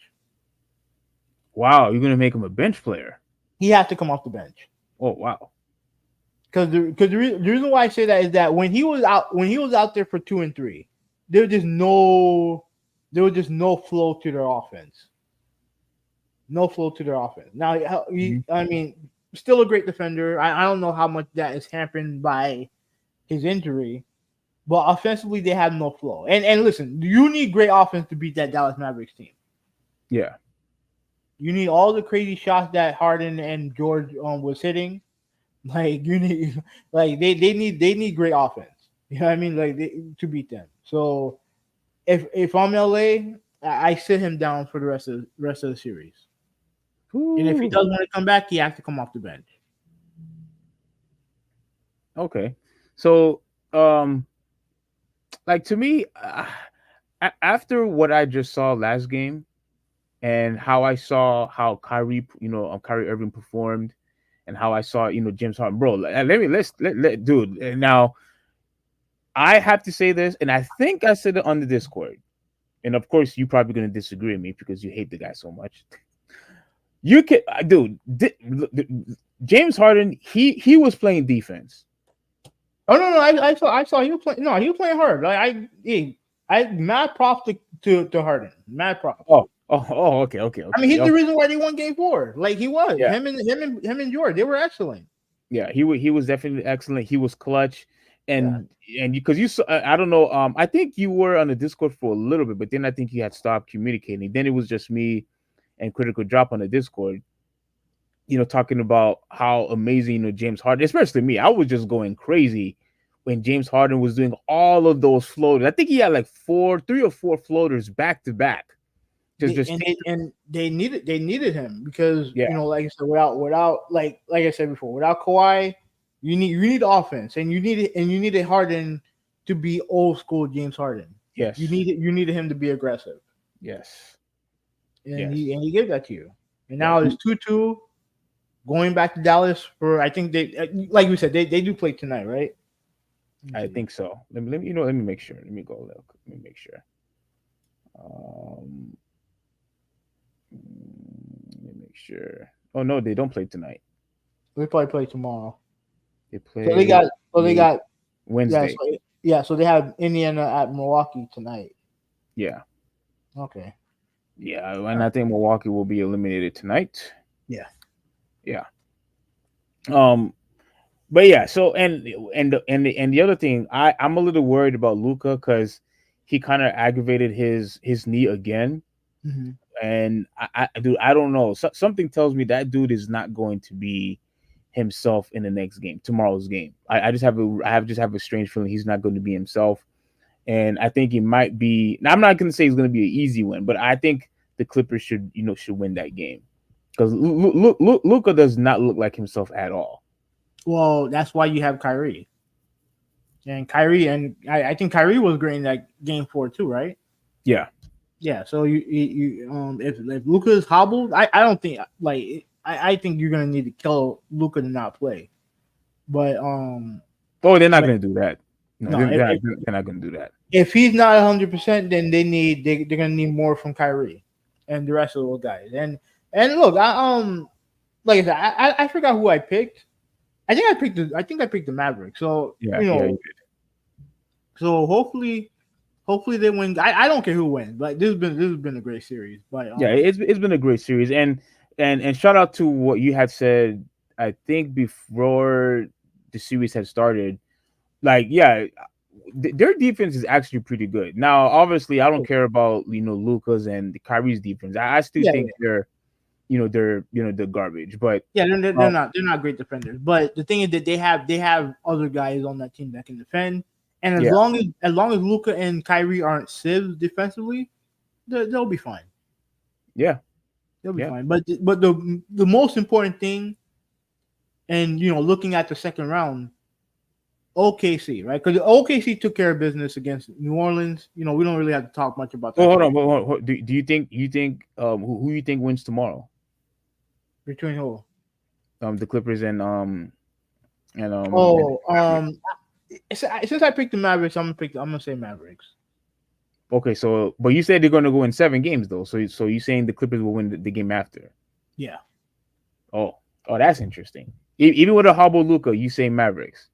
Wow. You're gonna make him a bench player. He has to come off the bench. Oh wow. Because the reason why I say that is that when he was out there for 2 and 3, there was just no flow to their offense. No flow to their offense. Now, I mean, still a great defender. I don't know how much that is hampered by his injury, but offensively they have no flow. And listen, you need great offense to beat that Dallas Mavericks team. Yeah. You need all the crazy shots that Harden and George was hitting. Like you need, like they need great offense. You know what I mean? Like to beat them. So if I'm LA, I sit him down for the rest of the series. Ooh. And if he does want to come back, he has to come off the bench. Okay. So, like to me, after what I just saw last game, and how I saw how Kyrie Irving performed, and how I saw James Harden, bro. Let dude. And now I have to say this, and I think I said it on the Discord, and of course you're probably gonna disagree with me because you hate the guy so much. You can, dude. James Harden, he was playing defense. Oh no, I saw he was playing. No, he was playing hard. I mad props to Harden. Mad props. Okay. I mean, he's Okay. the reason why they won Game 4. Like he was Yeah, him and George. They were excellent. yeah. He was definitely excellent. He was clutch, Yeah. and because you saw, I don't know. I think you were on the Discord for a little bit, but then I think you had stopped communicating. Then it was just me and Critical Drop on the Discord. Talking about how amazing James Harden, especially me. I was just going crazy when James Harden was doing all of those floaters. I think he had like 3 or 4 floaters back to back. Just They needed him because yeah, like I said, without like I said before, without Kawhi, you need offense, and you needed Harden to be old school James Harden. You yes, needed him to be aggressive, yes, and yes, he gave that to you. And yeah. now it's 2-2 going back to Dallas for, I think they, like we said, they do play tonight, right? Let me I see. think so. Let me make sure. Let me go look. Let me make sure. Um, let me make sure. Oh no, they don't play tonight. They probably play tomorrow. They So they play got so they got yeah Wednesday. so yeah so they have Indiana at Milwaukee tonight. Yeah, Okay. yeah, and I think Milwaukee will be eliminated tonight. Yeah. Yeah. Um, but yeah. So and the other thing, I'm a little worried about Luca because he kind of aggravated his knee again, Hmm. and dude, I don't know. Something tells me that dude is not going to be himself in the next game, tomorrow's game. I just have a strange feeling he's not going to be himself, and I think he might be. Now, I'm not going to say he's going to be an easy win, but I think the Clippers should win that game because Luca does not look like himself at all. Well, that's why you have Kyrie and Kyrie, and I think Kyrie was great in that game 4 too, right? Yeah, Yeah. So if Luca's hobbled, I don't think I think you're gonna need to kill Luca to not play. But oh, they're not but going to do that. No, no, they're not going to do that. if he's not 100%, then they're gonna need more from Kyrie and the rest of those guys. And look, like I said, I forgot who I picked. I think I picked the Mavericks. So Yeah, yeah, so hopefully they win. I don't care who wins. Like this has been a great series. But yeah. It's been a great series, and shout out to what you had said. I think before the series had started, like yeah, their defense is actually pretty good. Now, obviously, I don't care about Luca's and the Kyrie's defense. I still yeah, think they're garbage. But yeah, they're uh, not great defenders. But the thing is that they have other guys on that team that can defend. And as yeah, long as Luca and Kyrie aren't sieves defensively, they'll be fine. yeah, They'll be yeah. fine. But the most important thing, and looking at the second round, OKC, right? Because OKC took care of business against New Orleans. We don't really have to talk much about Well, that hold on. series. Do you think who you think wins tomorrow? Between who? The Clippers and Oh, since I picked the Mavericks, I'm gonna say Mavericks. okay, so but you said they're going to go in 7 games though. So you saying the Clippers will win the game after? Yeah, Oh, oh, that's interesting. Even with a hobble Luca, you say Mavericks.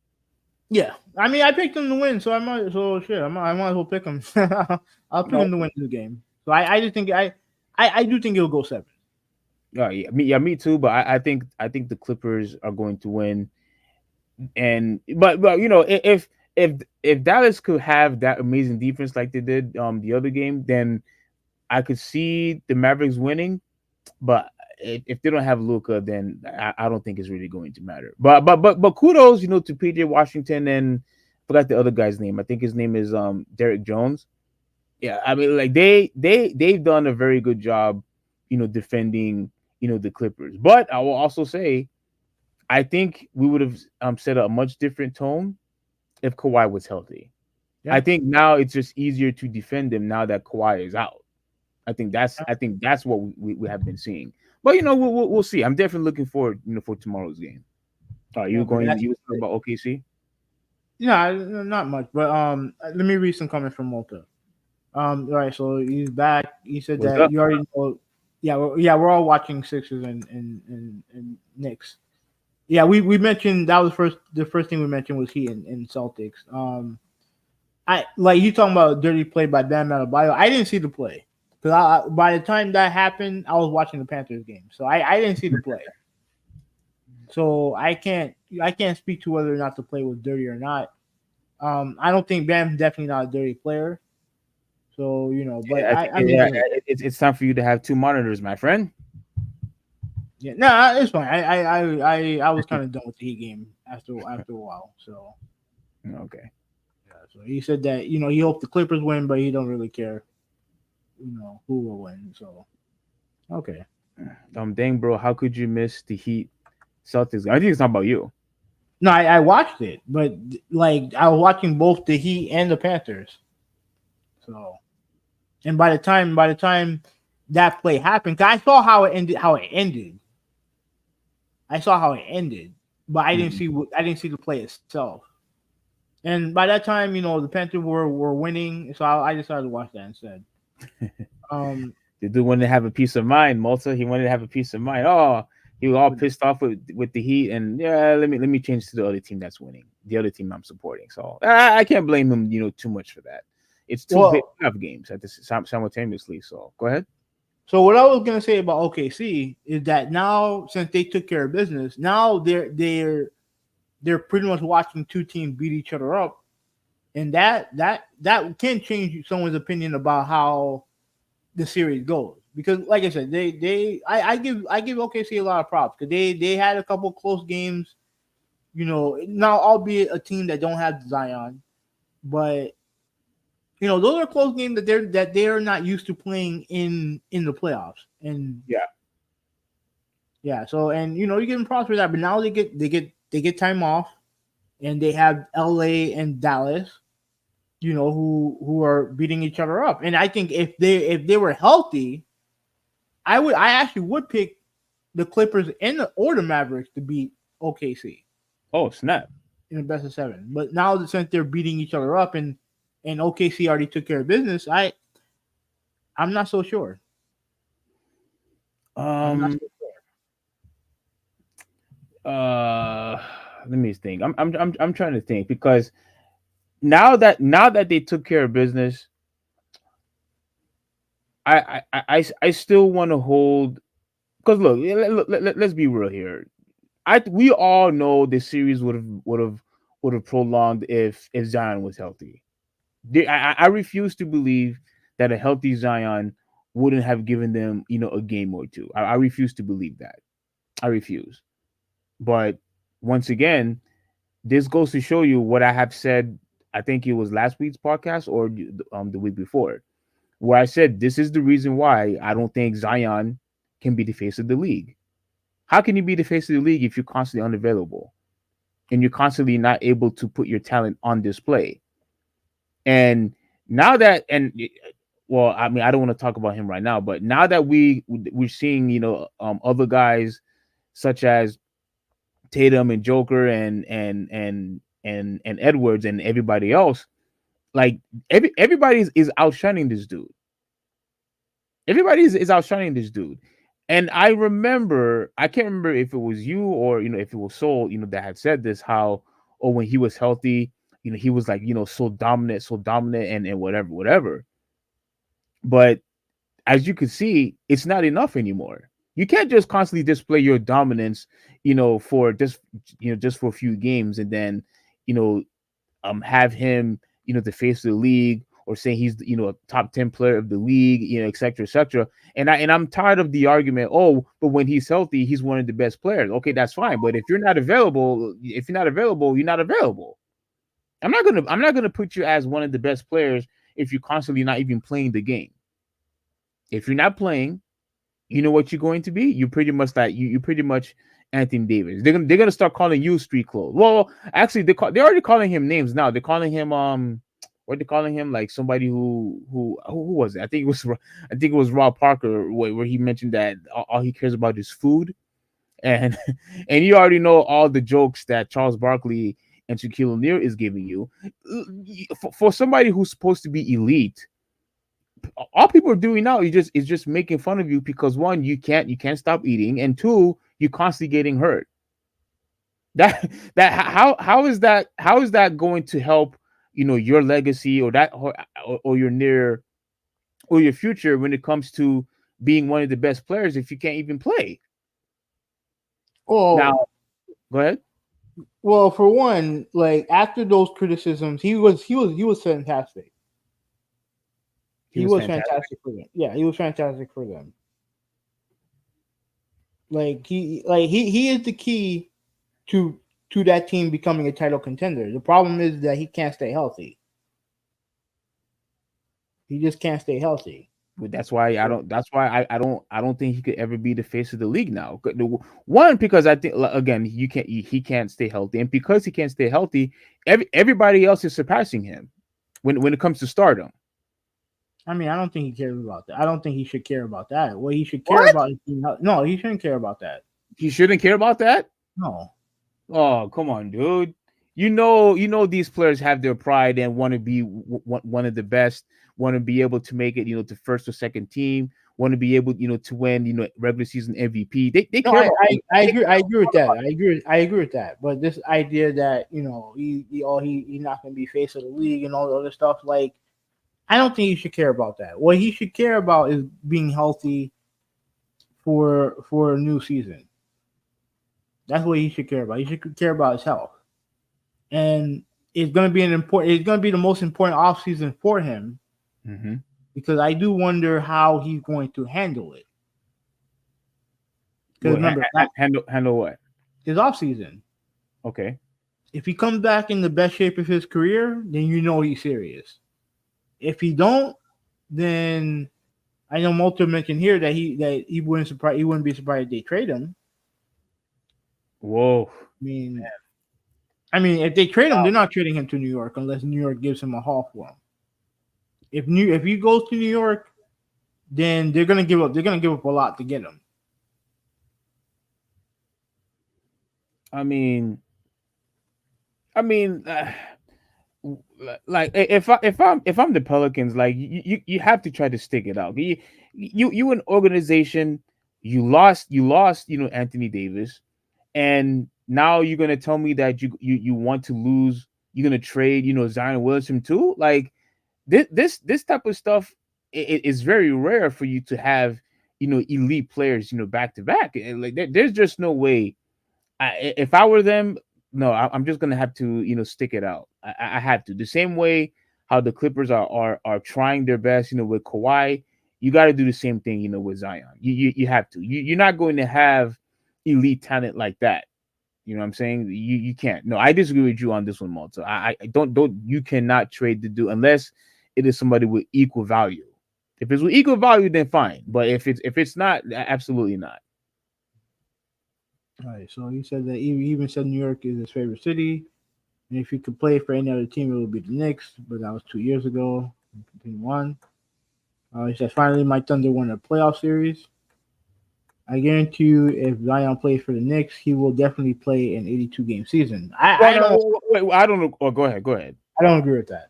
yeah. I mean, I picked them to win, so I might as well pick them. I'll pick No. them to win this game. So I just think I do think it'll go 7. Me too. But I think the Clippers are going to win. And but if Dallas could have that amazing defense like they did the other game, then I could see the Mavericks winning. But if they don't have Luca, then I don't think it's really going to matter. But kudos, to PJ Washington and I forgot the other guy's name. I think his name is Derek Jones. Yeah, I mean like they've done a very good job, defending the Clippers. But I will also say I think we would have set a much different tone if Kawhi was healthy. I Yeah. think now it's just easier to defend him now that Kawhi is out. I think that's what we have been seeing. But we'll see. I'm definitely looking forward for tomorrow's game. Are Yeah, you but going? that's You was talking about OKC? yeah, not much. But let me read some comments from Malta. All right, so he's back. He said What's that up? you already know. Yeah, we're all watching Sixers and Knicks. Yeah, we mentioned that was the first thing we mentioned was Heat and Celtics. I like you talking about a dirty play by Bam Adebayo. I didn't see the play because by the time that happened, I was watching the Panthers game, so I didn't see the play. So I can't speak to whether or not the play was dirty or not. I don't think Bam's definitely not a dirty player. So but Yeah, I think I mean, it's time for you to have two monitors, my friend. yeah, no, it's fine. I was kind of done with the Heat game after a while. So Okay. yeah, so he said that he hoped the Clippers win, but he don't really care who will win. So okay. Dang, bro, how could you miss the Heat Celtics? I think it's not about you. No, I watched it, but like I was watching both the Heat and the Panthers. So and by the time that play happened, 'cause I saw how it ended. I saw how it ended, but Mhm. I didn't see the play itself. And by that time, the Panthers were winning, so I decided to watch that instead. Um, The dude wanted to have a peace of mind, Malta. He wanted to have a peace of mind. Oh, he was all but pissed off with the Heat, and yeah, let me change to the other team that's winning, the other team I'm supporting. So I can't blame him, too much for that. It's two big well, playoff games at this simultaneously. So go ahead. so what I was gonna say about OKC is that now since they took care of business, now they're pretty much watching two teams beat each other up, and that can change someone's opinion about how the series goes. Because, like I said, I give OKC a lot of props because they had a couple close games. Now albeit a team that don't have Zion, but those are close games that they're not used to playing in the playoffs. And Yeah. yeah, so and you give them props for that. But now they get time off, and they have LA and Dallas, who are beating each other up. And I think if they were healthy, I actually would pick the Clippers or the Mavericks to beat OKC Oh, snap. in the best of seven. But now that since they're beating each other up and OKC already took care of business, I'm not so sure. I'm not Um. so sure. Uh. Let me think. I'm trying to think because now that they took care of business, I still want to hold because look, let's be real here. We all know the series would have prolonged if Zion was healthy. I refuse to believe that a healthy Zion wouldn't have given them a game or two. I refuse to believe that. I refuse. But once again, this goes to show you what I have said. I think it was last week's podcast or the week before, where I said this is the reason why I don't think Zion can be the face of the league. How can you be the face of the league if you're constantly unavailable and you're constantly not able to put your talent on display? And now that and well, I mean, I don't want to talk about him right now, but now that we're seeing other guys such as Tatum and Joker and Edwards and everybody else, like everybody is outshining this dude. Everybody is outshining this dude. And I can't remember if it was you or if it was Soul, that had said this, how or when he was healthy, he was like, so dominant and whatever. But as you can see, it's not enough anymore. You can't just constantly display your dominance, for just for a few games and then, you know, have him, the face of the league or saying he's, a top 10 player of the league, et cetera, et cetera. And I'm tired of the argument, oh, but when he's healthy, he's one of the best players. Okay, that's fine. But if you're not available, you're not available. I'm not gonna put you as one of the best players if you're constantly not even playing the game. If you're not playing, you know what you're going to be? You're pretty much like you pretty much Anthony Davis. They're gonna start calling you street clothes. Well, actually, they're already calling him names now. They're calling him what they calling him, like somebody who was it? I think it was Rob Parker where he mentioned that all he cares about is food, and and you already know all the jokes that Charles Barkley and Shaquille O'Neal is giving you. For somebody who's supposed to be elite, all people are doing now is just making fun of you because one, you can't stop eating, and two, you're constantly getting hurt. That how is that going to help your legacy or that or your near or your future when it comes to being one of the best players if you can't even play. Now, Well, go ahead. well, for one, like after those criticisms, he was fantastic. He He was was fantastic. fantastic for them. Yeah, he was fantastic for them. Like he is the key to to that team becoming a title contender. The problem is that he can't stay healthy. He just can't stay healthy. That's why I don't. That's why I don't think he could ever be the face of the league now. One, because I think again he can't stay healthy, and because he can't stay healthy, everybody else is surpassing him when it comes to stardom. I mean, I don't think he cares about that. I don't think he should care about that. What he should care What? about is no, he shouldn't care about that. He shouldn't care about that. No. Oh, come on, dude. These players have their pride and want to be one of the best, want to be able to make it, to first or second team, want to be able, to win, regular season MVP. They No, care about I agree. I agree with that. I agree with that. But this idea that he's not going to be face of the league and all the other stuff, like I don't think he should care about that. What he should care about is being healthy for a new season. That's what he should care about. He should care about his health, and it's going to be an important. It's going to be the most important off season for him hmm because I do wonder how he's going to handle it. Because Well, remember, handle what? his off season. Okay. If he comes back in the best shape of his career, then you know he's serious. If he don't, then I know Molter mentioned here that he wouldn't be surprised if they trade him. Whoa. I mean, if they trade him, they're not trading him to New York unless New York gives him a haul for him. If he goes to New York, then they're gonna give up. They're gonna give up a lot to get him. I mean, I mean, like if I'm the Pelicans, like you have to try to stick it out. You an organization, you lost Anthony Davis, and now you're gonna tell me that you want to lose. You're gonna trade Zion Williamson too. Like this type of stuff is very rare for you to have elite players back to back. And like there's just no way. If I were them, no, I'm just gonna have to stick it out. I have to the same way how the Clippers are trying their best with Kawhi. You got to do the same thing with Zion. You have to. You're not going to have elite talent like that. You know what I'm saying? You can't. No, I disagree with you on this one, Malta. I don't. You cannot trade the dude unless it is somebody with equal value. If it's with equal value, then fine. But if it's not, absolutely not. All right. So he said that he even said New York is his favorite city, and if he could play for any other team, it would be the Knicks. But that was 2 years ago. He won. He said finally, my Thunder won a playoff series. I guarantee you, if Zion plays for the Knicks, he will definitely play an 82 game season. Well, no, wait, I don't know. Oh, go ahead. Go ahead. I don't agree with that.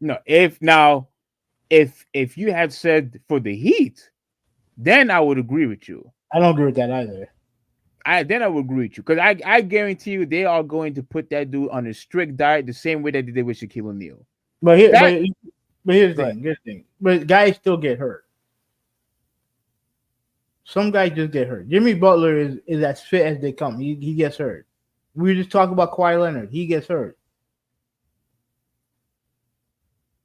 No, if you had said for the Heat, then I would agree with you. I don't agree with that either. I would agree with you because I guarantee you they are going to put that dude on a strict diet the same way that they did with Shaquille O'Neal. But here, That but here's the right. thing. Here's the thing. But guys still get hurt. Some guys just get hurt. Jimmy Butler is as fit as they come. He gets hurt. We were just talking about Kawhi Leonard. He gets hurt.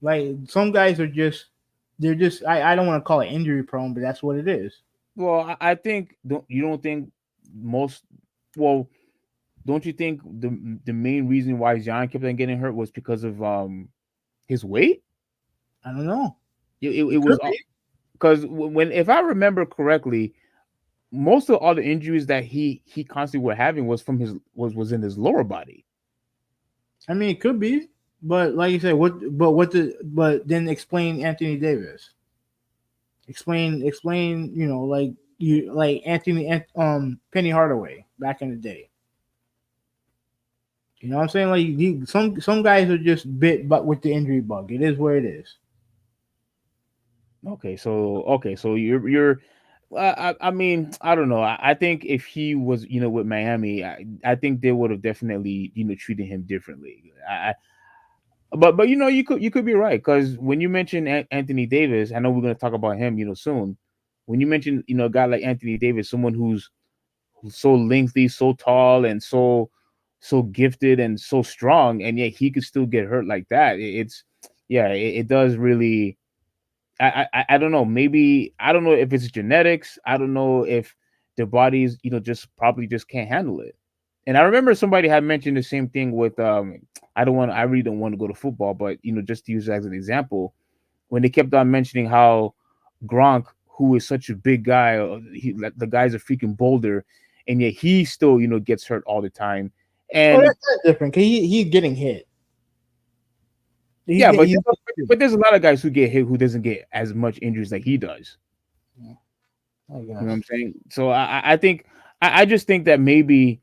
Like some guys are just they're just I don't want to call it injury prone, but that's what it is. Well, I think don't think most well don't you think the main reason why Zion kept on getting hurt was because of his weight? I don't know. It It could was be. because when if I remember correctly, most of all the injuries that he constantly were having was from his was in his lower body. I mean, it could be, but like you said, but then explain Anthony Davis. Explain. Like Anthony Penny Hardaway back in the day. You know what I'm saying? Like some guys are just bit, but with the injury bug, it is where it is. Okay, so you're I mean, I don't know. I think if he was, with Miami, I think they would have definitely, treated him differently. But you could be right, because when you mention Anthony Davis, I know we're gonna talk about him soon. When you mention a guy like Anthony Davis, someone who's so lengthy, so tall, and so gifted and so strong, and yet he could still get hurt like that. It's yeah, it does really. I don't know. Maybe I don't know if it's genetics. I don't know if their bodies just probably just can't handle it. And I remember somebody had mentioned the same thing with I really don't want to go to football, but just to use as an example, when they kept on mentioning how Gronk, who is such a big guy, the guy's a freaking boulder, and yet he still gets hurt all the time. Oh, And that's different. 'Cause he's getting hit. yeah, He's but there's a lot of guys who get hit who doesn't get as much injuries like he does. yeah, I You know what guess. I'm saying? So I think I just think that maybe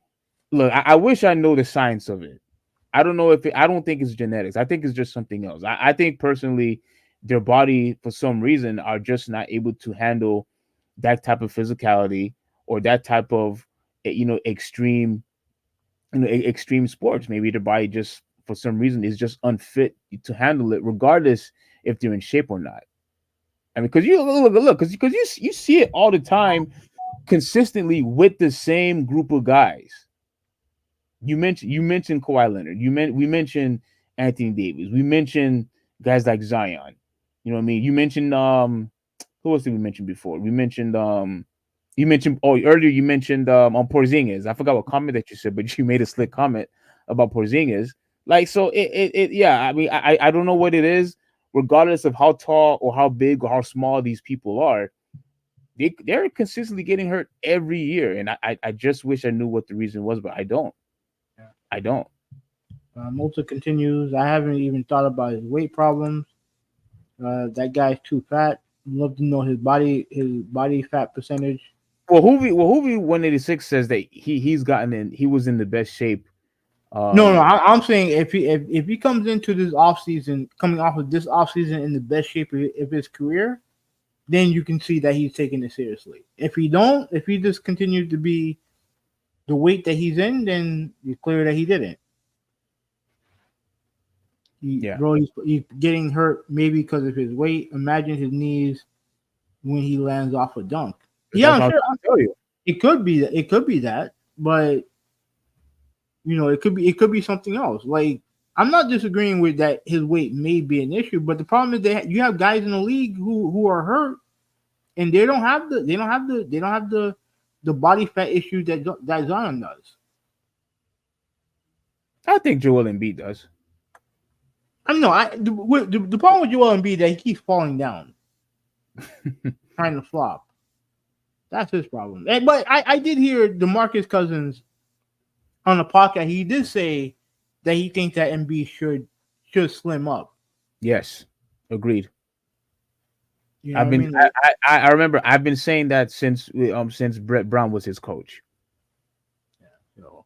look, I wish I know the science of it. I don't know I don't think it's genetics. I think it's just something else. I think personally their body for some reason are just not able to handle that type of physicality or that type of extreme extreme sports. Maybe their body just for some reason is just unfit to handle it, regardless if they're in shape or not. I mean, because you look, because you see it all the time, consistently with the same group of guys. You mentioned Kawhi Leonard. We mentioned Anthony Davis. We mentioned guys like Zion. You know what I mean? You mentioned who else did we mention before? We mentioned you mentioned earlier you mentioned on Porzingis. I forgot what comment that you said, but you made a slick comment about Porzingis. Like so it yeah, I mean I don't know what it is, regardless of how tall or how big or how small these people are, they're consistently getting hurt every year. And I just wish I knew what the reason was, but I don't. Yeah. I don't. Multa continues. I haven't even thought about his weight problems. That guy's too fat. Love to know his body fat percentage. Well, Hoovy 186 says that he was in the best shape. No, Um, I'm saying if he comes into this off season, coming off of this off season in the best shape of his career, then you can see that he's taking it seriously. If he just continues to be the weight that he's in, then it's clear that he didn't. yeah, He's getting hurt maybe because of his weight. Imagine his knees when he lands off a dunk. Yeah, that's I'm what I was sure trying to tell you. it could be that. It could be that, but it could be something else. Like I'm not disagreeing with that. His weight may be an issue, but the problem is that you have guys in the league who are hurt and they don't have the body fat issue that Zion does. I think Joel Embiid does. I mean, no, the problem with Joel Embiid that he keeps falling down, trying to flop. That's his problem. But I did hear DeMarcus Cousins on the podcast. He did say that he thinks that Embiid should slim up. Yes, agreed. You know what I've I been mean? Like, I remember I've been saying that since Brett Brown was his coach. you know,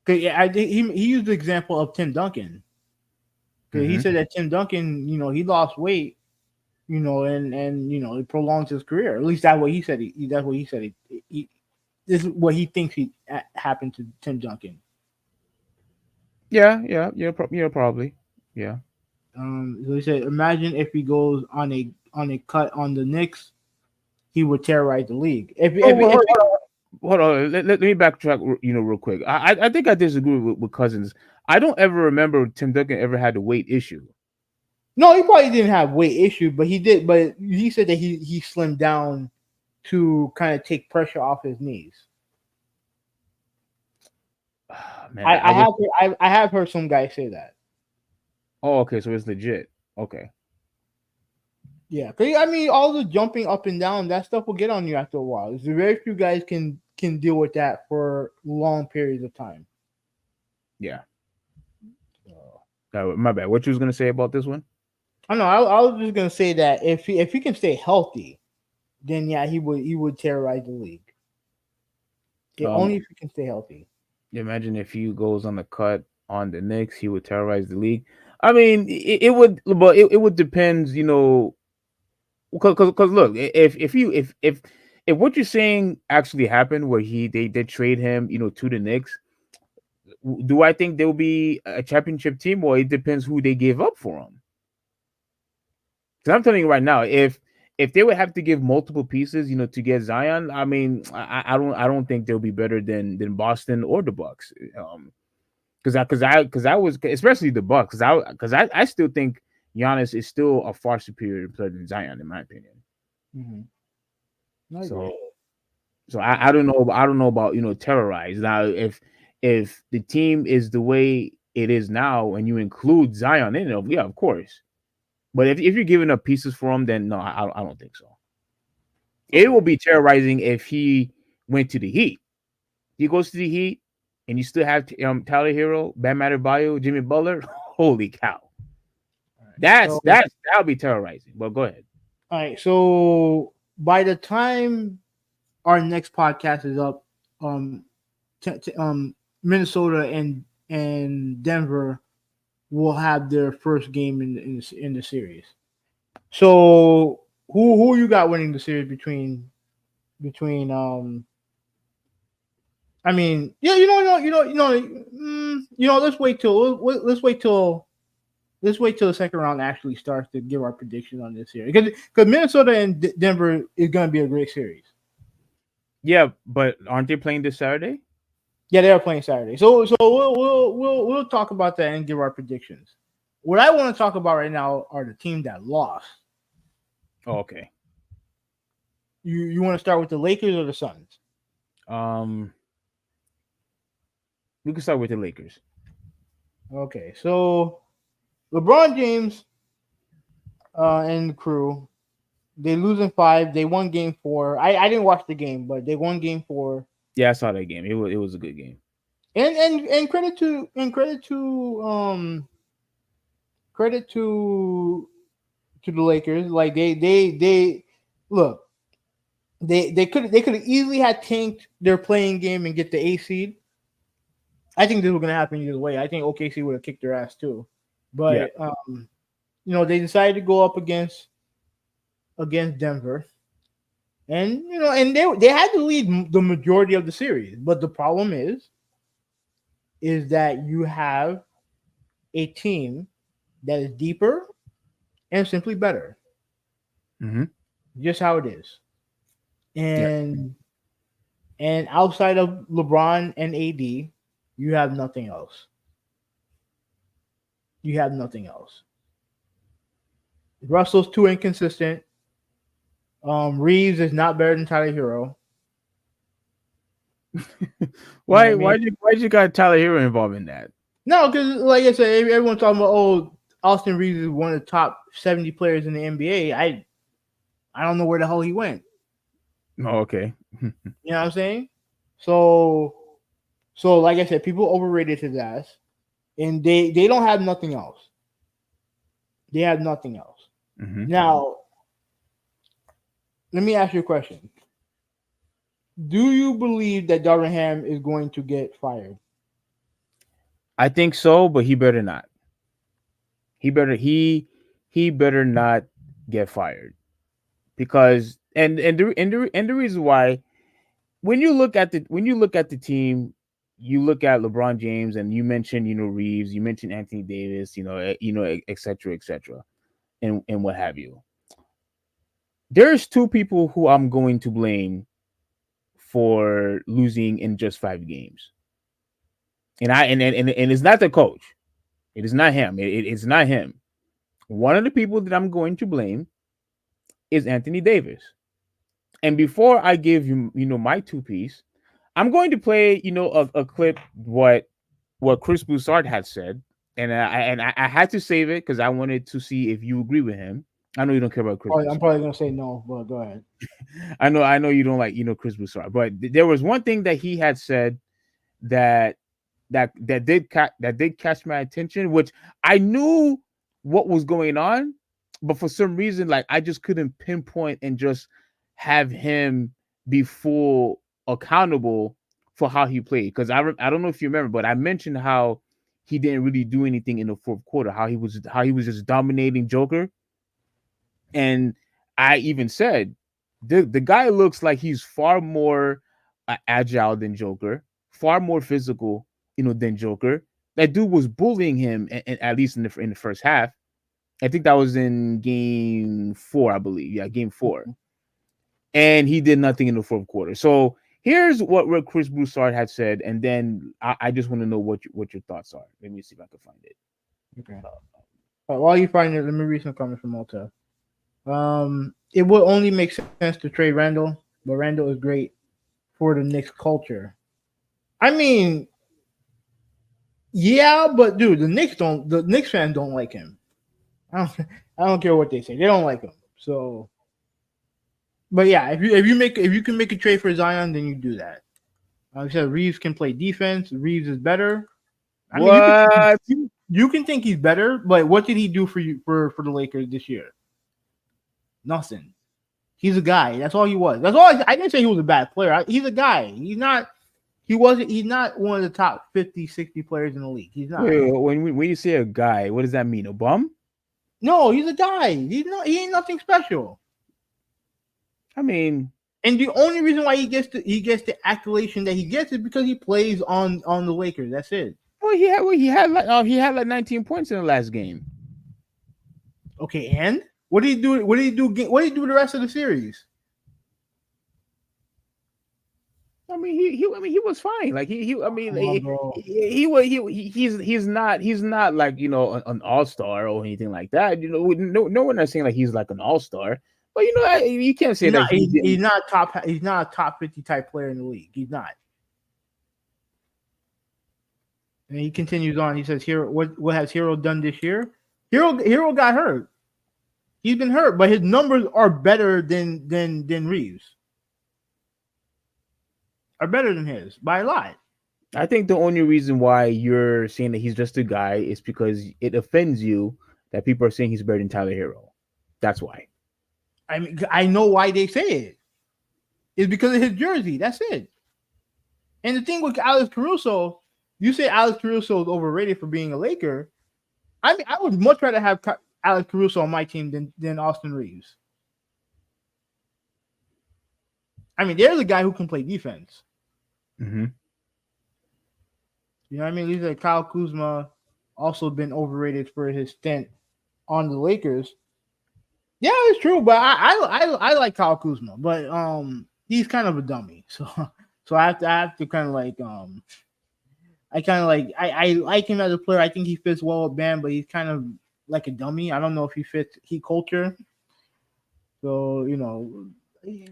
'cause, yeah, he used the example of Tim Duncan. 'Cause he Hmm. said that Tim Duncan, he lost weight, and it prolonged his career. At least that's what he said. That's what he said. This is what he thinks happened to Tim Duncan. Yeah, probably. Yeah. So he said, imagine if he goes on a cut on the Knicks, he would terrorize the league. Oh, well, hold on. Let me backtrack. Real quick. I think I disagree with Cousins. I don't ever remember Tim Duncan ever had a weight issue. No, he probably didn't have weight issue, but he did. But he said that he slimmed down to kind of take pressure off his knees. Man, I I wish. have heard some guys say that. Oh, okay, so it's legit. Okay. Yeah, 'cause, I mean, all the jumping up and down, that stuff will get on you after a while. There's very few guys can deal with that for long periods of time. Yeah. So, My bad. What you was gonna say about this one? I don't know. I was just gonna say that if he can stay healthy, then yeah, he would terrorize the league. Yeah, Um, only if he can stay healthy. Imagine if he goes on the cut on the Knicks, he would terrorize the league. I mean, it would, but it would depend, because look, if what you're saying actually happened, where they trade him, to the Knicks, do I think they'll be a championship team, or it depends who they give up for them? Because I'm telling you right now, if they would have to give multiple pieces, to get Zion, I mean, I don't think they'll be better than Boston or the Bucks. Because I was, especially the Bucks, because I still think Giannis is still a far superior player than Zion, in my opinion. I agree. So I don't know. I don't know about terrorize now. If the team is the way it is now, and you include Zion in it, yeah, of course. But if you're giving up pieces for him, then no, I don't think so. It will be terrorizing if he went to the Heat. He goes to the Heat, and you still have Tyler Hero, Bam Adebayo, Jimmy Butler. Holy cow! So, That'll be terrorizing. But go ahead. all right. So by the time our next podcast is up, um, Minnesota and Denver will have their first game in the series. So who you got winning the series between I mean, yeah, let's wait till the second round actually starts to give our prediction on this series because Minnesota and Denver is going to be a great series. Yeah, but aren't they playing this Saturday? Yeah, they are playing Saturday. So we'll talk about that and give our predictions. What I want to talk about right now are the teams that lost. Oh, okay. You want to start with the Lakers or the Suns? We can start with the Lakers. Okay, so LeBron James and the crew, they lose in 5. They won game 4. I didn't watch the game, but they won game 4. Yeah, I saw that game. It was a good game. And credit to the Lakers. Like they look, they could have easily had tanked their playing game and get the A seed. I think this was gonna happen either way. I think OKC would have kicked their ass too. Yeah. But they decided to go up against Denver. And and they had to lead the majority of the series. But the problem is that you have a team that is deeper and simply better. Mm-hmm. Just how it is. Yeah. And outside of LeBron and AD, you have nothing else. You have nothing else. Russell's too inconsistent. Reeves is not better than Tyler Hero. Why'd you got Tyler Hero involved in that? No, because like I said, everyone's talking about Austin Reeves is one of the top 70 players in the NBA. I don't know where the hell he went. Oh, okay. You know what I'm saying? So like I said, people overrated his ass, and they don't have nothing else. They have nothing else. Mm-hmm. Now, let me ask you a question. Do you believe that Darvin Ham is going to get fired? I think so, but he better not. He better not get fired, because the reason why, when you look at the team, you look at LeBron James, and you mentioned Reeves, you mentioned Anthony Davis, et cetera, and what have you. There's two people who I'm going to blame for losing in just 5 games, and it's not the coach. It is not him. It's not him. One of the people that I'm going to blame is Anthony Davis. And before I give you my 2-piece, I'm going to play a clip what Chris Broussard had said, and I had to save it because I wanted to see if you agree with him. I know you don't care about Chris. I'm probably gonna say no, but go ahead. I know you don't like Chris Broussard, but there was one thing that he had said that did catch my attention, which I knew what was going on, but for some reason, like, I just couldn't pinpoint and just have him be full accountable for how he played. Because I don't know if you remember, but I mentioned how he didn't really do anything in the fourth quarter, how he was just dominating Joker. And I even said the guy looks like he's far more agile than Joker, far more physical, than Joker. That dude was bullying him, and at least in the first half. I think that was in game 4, I believe. Yeah, game 4, and he did nothing in the fourth quarter. So here's what Chris Broussard had said, and then I just want to know what your thoughts are. Let me see if I can find it. Okay. While you find it, let me read some comments from Malta. It would only make sense to trade Randall, but Randall is great for the Knicks culture. I mean, yeah, but dude, the Knicks fans don't like him. I don't care what they say. They don't like him. So, but yeah, if you can make a trade for Zion, then you do that. I said Reeves can play defense. Reeves is better. I mean, you can think he's better, but what did he do for you for the Lakers this year? Nothing. He's a guy. That's all he was. That's all. I didn't say he was a bad player. He's a guy. He's not. He wasn't. He's not one of the top 50, 60 players in the league. He's not. Wait, when you say a guy, what does that mean? A bum? No, he's a guy. He's not. He ain't nothing special. I mean, and the only reason why he gets the accolation that he gets is because he plays on the Lakers. That's it. Well, he had like 19 points in the last game. Okay, and what did he do? What did he do? What did he do the rest of the series? I mean, he was fine. Like he's not like an all-star or anything like that. No one is saying like he's like an all-star, but you can't say that he's not a top 50 type player in the league. He's not. And he continues on. He says, "Hero, what has Hero done this year? Hero got hurt. He's been hurt, but his numbers are better than Reeves. Are better than his by a lot." I think the only reason why you're saying that he's just a guy is because it offends you that people are saying he's better than Tyler Hero. That's why. I mean, I know why they say it. It's because of his jersey. That's it. And the thing with Alex Caruso, you say Alex Caruso is overrated for being a Laker. I mean, I would much rather have Alex Caruso on my team than Austin Reeves. I mean, there's a guy who can play defense. Mm-hmm. You know what I mean? He's like Kyle Kuzma, also been overrated for his stint on the Lakers. Yeah, it's true, but I like Kyle Kuzma, but he's kind of a dummy. So I have to kind of like I like him as a player. I think he fits well with Bam, but he's kind of like a dummy. I don't know if he fits Heat culture. So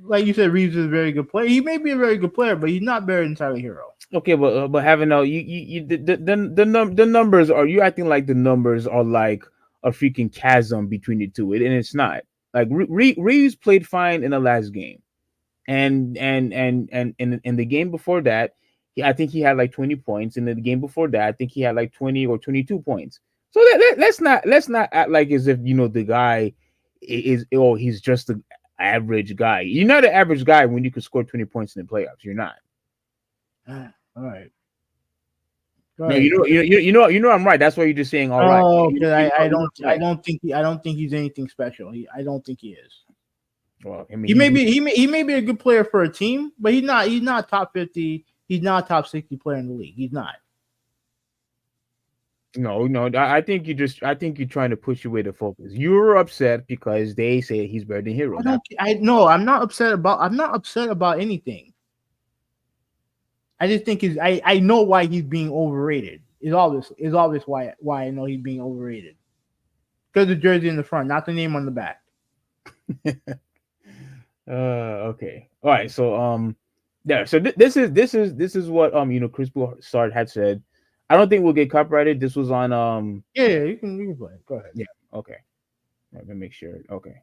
like you said, Reeves is a very good player. He may be a very good player, but he's not better than Tyler Hero. Okay, but having the numbers, are you acting like the numbers are like a freaking chasm between the two? And it's not. Like Reeves played fine in the last game, and in the game before that, I think he had like 20 points. And in the game before that, I think he had like 20 or 22 points. So let's not act like as if the guy he's just an average guy. You're not an average guy when you can score 20 points in the playoffs. You're not. All right. No, you know I'm right. That's why you're just saying all right. Oh, because I don't think he's anything special. I don't think he is. Well, I mean, he may be a good player for a team, but he's not top 50. He's not a top 60 player in the league. He's not. No. I think you're trying to push away the focus. You're upset because they say he's better than Hero. I'm not upset about anything. I just think I know why he's being overrated. It's obvious why I know he's being overrated. Because the jersey in the front, not the name on the back. Okay. All right. So yeah. So this is what Chris Broussard had said. I don't think we'll get copyrighted. This was on Yeah, you can play it. Go ahead. Yeah. Okay. Let me make sure. Okay.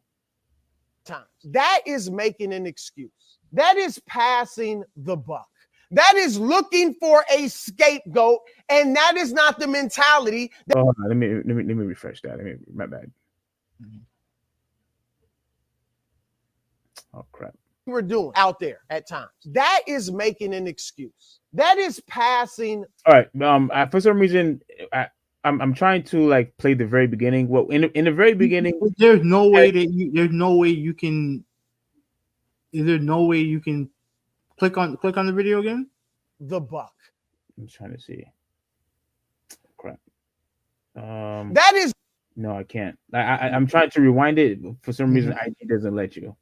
That is making an excuse. That is passing the buck. That is looking for a scapegoat, and that is not the mentality. Let me refresh that. My bad. Mm-hmm. Oh crap! We're doing out there at times. That is making an excuse. That is passing. All right. For some reason, I'm trying to like play the very beginning. Well, in the very beginning, there's no way you can. Is there no way you can click on the video again? The buck. I'm trying to see. That is No, I can't. I'm trying to rewind it. For some reason, IG doesn't let you. All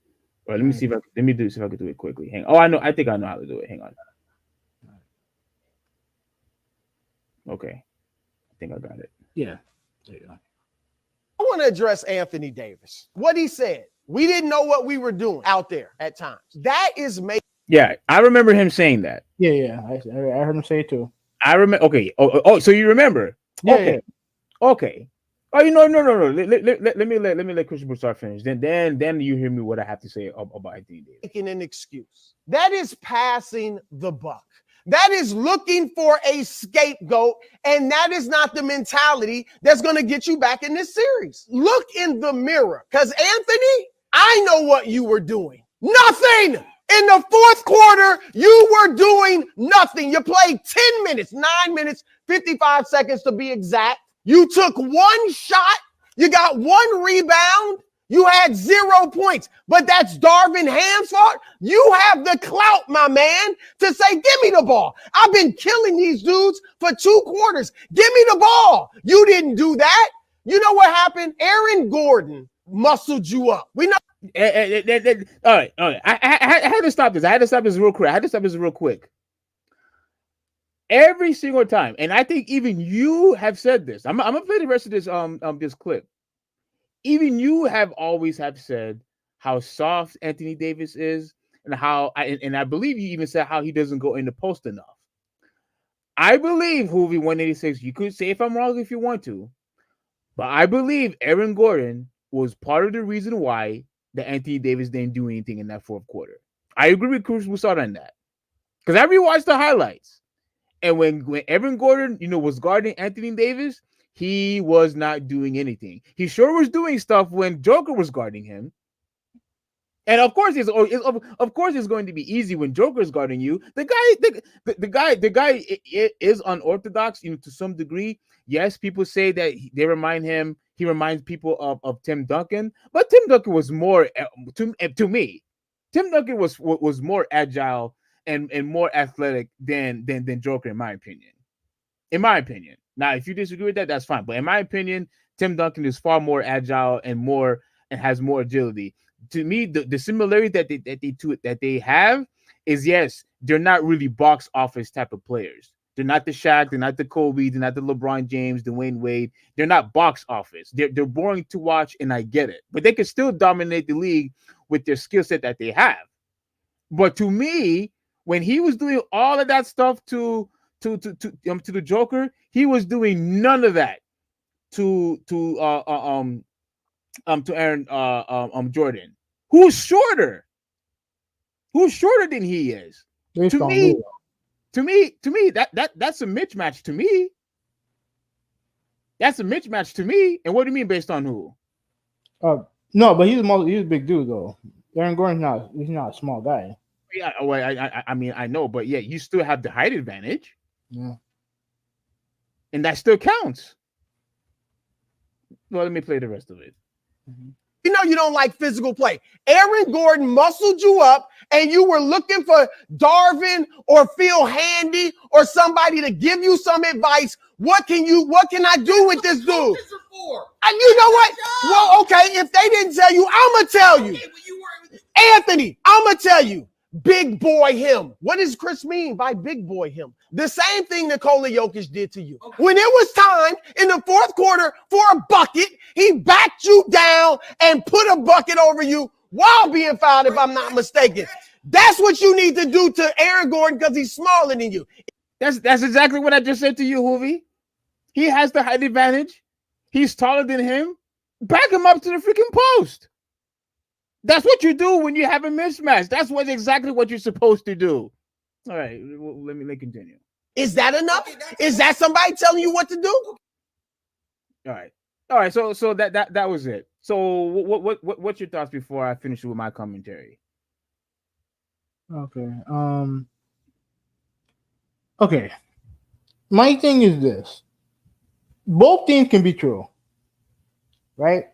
right, let me see if I can do it quickly. Hang on. Oh, I know. I think I know how to do it. Hang on. Okay, I think I got it. Yeah. There you go. I want to address Anthony Davis. What he said. We didn't know what we were doing out there at times. That is making. Yeah, I remember him saying that. Yeah. I heard him say it too. I remember. Okay. Oh, so you remember? Yeah, okay. Yeah. Okay. Oh, no. Let me let Christian Broussard finish. Then you hear me what I have to say about Anthony Davis. Making an excuse. That is passing the buck. That is looking for a scapegoat, and that is not the mentality that's going to get you back in this series. Look in the mirror, because Anthony, I know what you were doing. Nothing. In the fourth quarter, you were doing nothing. You played 10 minutes, 9 minutes, 55 seconds to be exact. You took one shot. You got one rebound. You had 0 points, but that's Darvin Ham's fault. You have the clout, my man, to say, give me the ball. I've been killing these dudes for 2 quarters. Give me the ball. You didn't do that. You know what happened? Aaron Gordon muscled you up. We know. All right. I had to stop this. I had to stop this real quick. Every single time, and I think even you have said this. I'm gonna play the rest of this clip. Even you have always said how soft Anthony Davis is, and I believe you even said how he doesn't go in the post enough. I believe Hoovie 186. You could say if I'm wrong if you want to, but I believe Aaron Gordon was part of the reason why that Anthony Davis didn't do anything in that fourth quarter. I agree with Cruz Broussard on that, because I rewatched the highlights, and when Aaron Gordon, was guarding Anthony Davis, he was not doing anything. He sure was doing stuff when Joker was guarding him. And of course, it's going to be easy when Joker's guarding you. The guy is unorthodox, to some degree. Yes, people say that he reminds people of Tim Duncan, but Tim Duncan was more to me. Tim Duncan was more agile and more athletic than Joker, in my opinion. In my opinion. Now, if you disagree with that, that's fine. But in my opinion, Tim Duncan is far more agile and has more agility. To me, the similarity that they have is, yes, they're not really box office type of players. They're not the Shaq, they're not the Kobe, they're not the LeBron James, Dwayne Wade. They're not box office. They're boring to watch, and I get it. But they can still dominate the league with their skill set that they have. But to me, when he was doing all of that stuff to the Joker, he was doing none of that to Aaron Jordan, who's shorter than he is. To me, that's a mismatch to me. That's a mismatch to me. And what do you mean based on who? No, but he's a big dude though. Aaron Gordon's he's not a small guy. Yeah, I mean, I know, but yeah, you still have the height advantage. Yeah. And that still counts. Well, let me play the rest of it. Mm-hmm. You know you don't like physical play. Aaron Gordon muscled you up, and you were looking for Darvin or Phil Handy or somebody to give you some advice. What can I do with this dude? And you know what? Well, okay, if they didn't tell you, I'm going to tell you. Anthony, I'm going to tell you. Big boy him. What does Chris mean by big boy him? The same thing Nikola Jokic did to you. Okay. When it was time in the fourth quarter for a bucket, he backed you down and put a bucket over you while being fouled, if I'm not mistaken. That's what you need to do to Aaron Gordon because he's smaller than you. That's exactly what I just said to you, Hoovie. He has the height advantage. He's taller than him. Back him up to the freaking post. That's what you do when you have a mismatch. That's exactly what you're supposed to do. All right, let me continue. Is that enough? Is that somebody telling you what to do? All right. So that was it. So what's your thoughts before I finish with my commentary? Okay. Okay. My thing is this: both things can be true, right?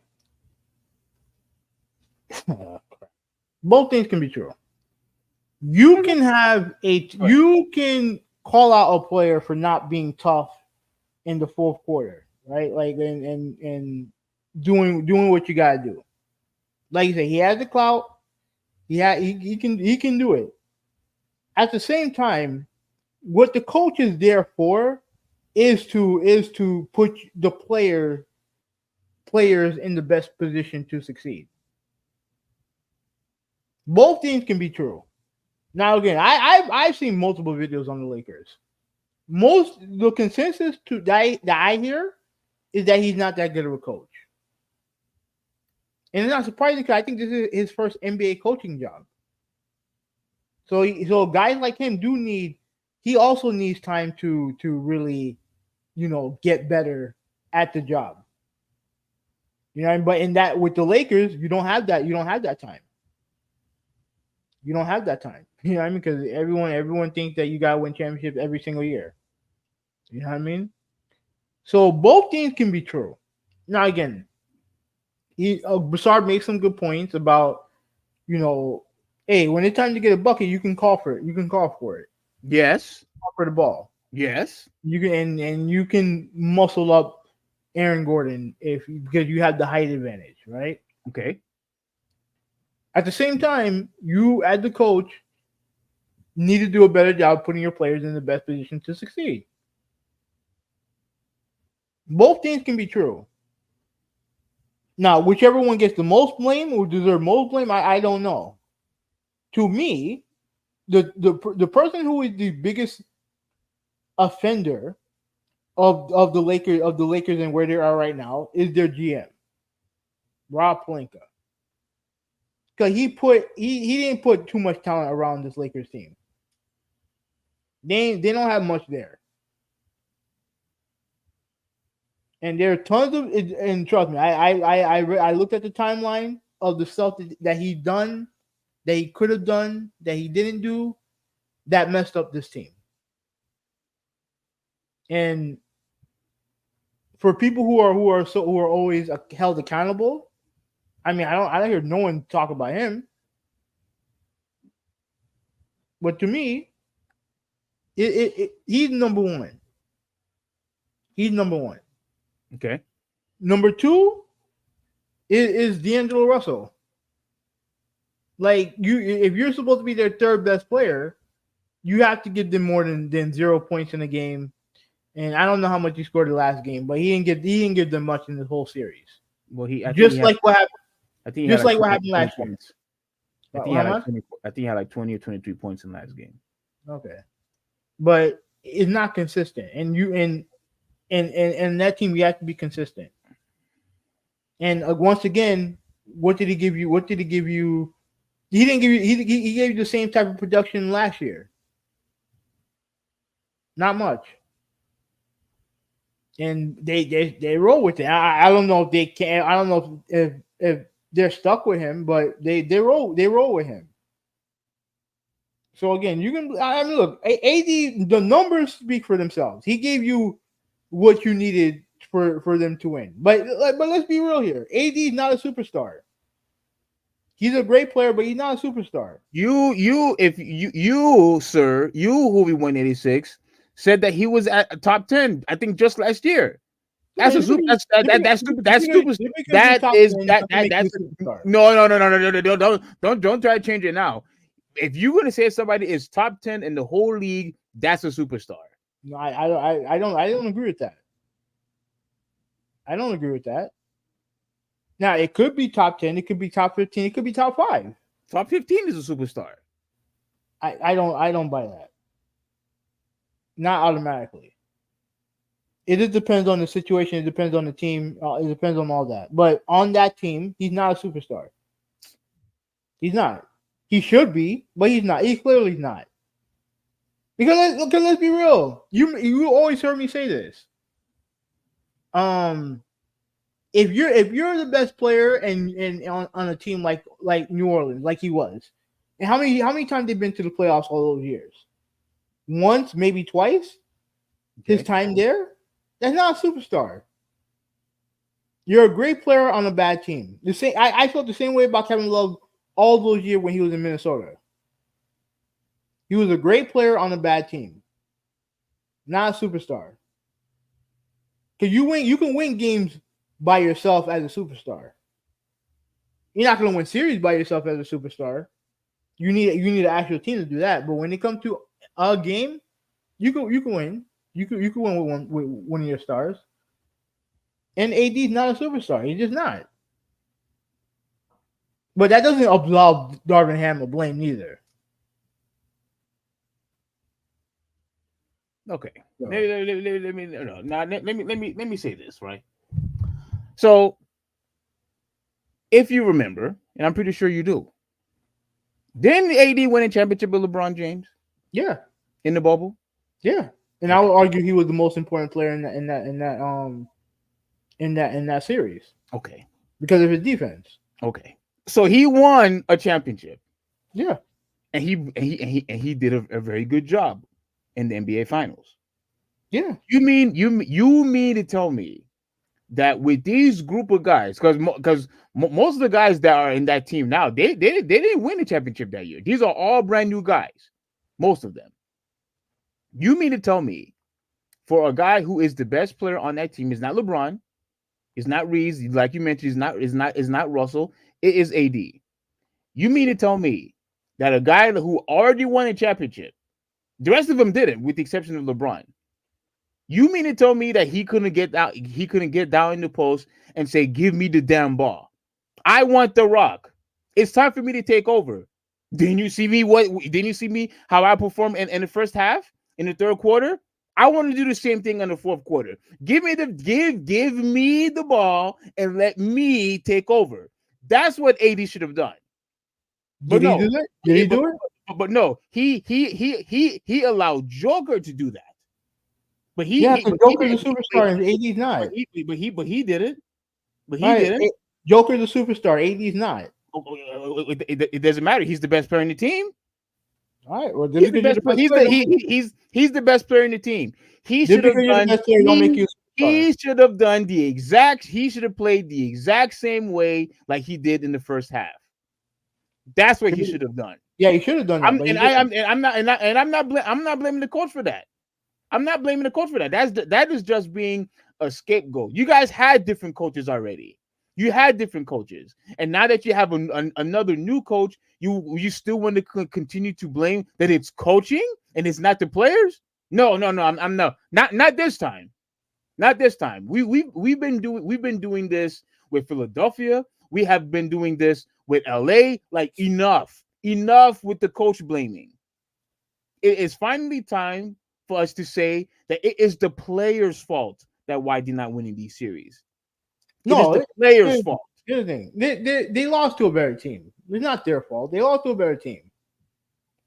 Both things can be true. You can call out a player for not being tough in the fourth quarter, right? Like and doing what you gotta do. Like you say, he has the clout. He can do it. At the same time, what the coach is there for is to put the players in the best position to succeed. Both things can be true. Now again, I've seen multiple videos on the Lakers. Most the consensus that I hear is that he's not that good of a coach, and it's not surprising because I think this is his first NBA coaching job. So guys like him do need. He also needs time to really, get better at the job. But in that with the Lakers, you don't have that. You don't have that time. You don't have that time. You know what I mean? Because everyone thinks that you gotta win championships every single year. You know what I mean? So both things can be true. Now again, Broussard makes some good points about, hey, when it's time to get a bucket, you can call for it. You can call for it. Yes. Call for the ball. Yes. You can and you can muscle up Aaron Gordon because you have the height advantage, right? Okay. At the same time, you as the coach need to do a better job putting your players in the best position to succeed. Both things can be true. Now, whichever one gets the most blame or deserves most blame, I don't know. To me, the person who is the biggest offender of the Lakers and where they are right now is their GM, Rob Pelinka. Because he didn't put too much talent around this Lakers team. They don't have much there. And there are tons of, and trust me, I looked at the timeline of the stuff that he done, that he could have done, that he didn't do, that messed up this team. And for people who are always held accountable, I mean, I don't hear no one talk about him. But to me, he's number one. He's number one. Okay. Number two is D'Angelo Russell. Like if you're supposed to be their third best player, you have to give them more than 0 points in a game. And I don't know how much he scored the last game, but he didn't give them much in the whole series. Well, what happened. I think Just like what happened last year. Points. I think he had like 20 or 23 points in last game. Okay, but it's not consistent, and that team you have to be consistent. And once again, what did he give you? What did he give you? He didn't give you. He gave you the same type of production last year. Not much. And they roll with it. I don't know if they can. I don't know if they're stuck with him, but they roll with him. So again, you can. I mean, look, AD. The numbers speak for themselves. He gave you what you needed for them to win. But let's be real here. AD is not a superstar. He's a great player, but he's not a superstar. You, sir, who we won 86, said that he was at top 10. I think just last year. That's a super. That's stupid. That's stupid. That's no. Don't try to change it now. If you're gonna say somebody is top 10 in the whole league, that's a superstar. No, I don't agree with that. I don't agree with that. Now it could be top 10, it could be top 15, it could be top 5. Top 15 is a superstar. I don't buy that. Not automatically. It just depends on the situation. It depends on the team. It depends on all that. But on that team, he's not a superstar. He's not. He should be, but he's not. He clearly not. Because let's be real. You always heard me say this. If you're the best player and on a team like New Orleans, like he was, and how many times they've been to the playoffs all those years? Once, maybe twice. Okay. His time there, that's not a superstar. You're a great player on a bad team. The same. I felt the same way about Kevin Love all those years when he was in Minnesota. He was a great player on a bad team, not a superstar. Because you can win games by yourself as a superstar. You're not going to win series by yourself as a superstar. You need an actual team to do that. But when it comes to a game, you can win. You can win with one of your stars. And AD is not a superstar. He's just not. But that doesn't absolve Darvin Ham of blame neither. Okay. So. Let me say this, right? So, if you remember, and I'm pretty sure you do, didn't AD win a championship with LeBron James? Yeah. In the bubble? Yeah. And I would argue he was the most important player in that series. Okay. Because of his defense. Okay. So he won a championship. Yeah. And he did a very good job in the NBA Finals. Yeah. You mean to tell me that with these group of guys, because most of the guys that are in that team now, they didn't win the championship that year. These are all brand new guys, most of them. You mean to tell me, for a guy who is the best player on that team, is not LeBron, is not Reeves, like you mentioned, is not Russell, it is AD. You mean to tell me that a guy who already won a championship, the rest of them didn't, with the exception of LeBron. You mean to tell me that he couldn't get out? He couldn't get down in the post and say, "Give me the damn ball. I want the rock. It's time for me to take over." Didn't you see me? Didn't you see me? How I performed in the first half, in the third quarter? I want to do the same thing in the fourth quarter. Give me the ball and let me take over. That's what AD should have done. Did he do that? Did he do it? But no, he allowed Joker to do that. But Joker's a superstar and AD's not. But he did it. But he didn't. Joker's a superstar. AD's not. It doesn't matter. He's the best player in the team. All right. Well, he's the best best player in the team. He should have done. He should have done the exact. He should have played the exact same way like he did in the first half. That's what he should have done. Yeah, he should have done that. I'm not blaming the coach for that. I'm not blaming the coach for that. That is just being a scapegoat. You guys had different coaches already. You had different coaches, and now that you have another new coach, you still want to continue to blame that it's coaching and it's not the players. No. I'm not this time. Not this time. We've been doing this with Philadelphia. We have been doing this with LA. Like enough with the coach blaming. It is finally time for us to say that it is the players' fault that why they're not winning these series. No, it's the players' fault. Here's the thing. They lost to a better team. It's not their fault. They lost to a better team.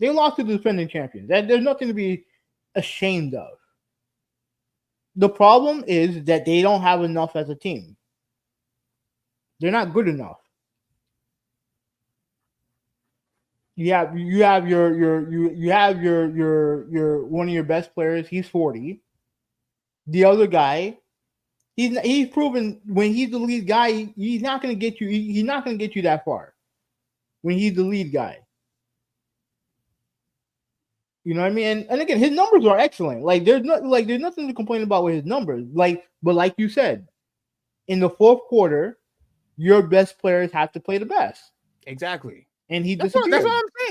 They lost to the defending champions. There's nothing to be ashamed of. The problem is that they don't have enough as a team. They're not good enough. You have your one of your best players. He's 40. The other guy, he's proven when he's the lead guy, he's not going to get you. He's not going to get you that far. When he's the lead guy, you know what I mean. And again, his numbers are excellent. Like there's nothing to complain about with his numbers. But like you said, in the fourth quarter, your best players have to play the best. Exactly. And he disappeared.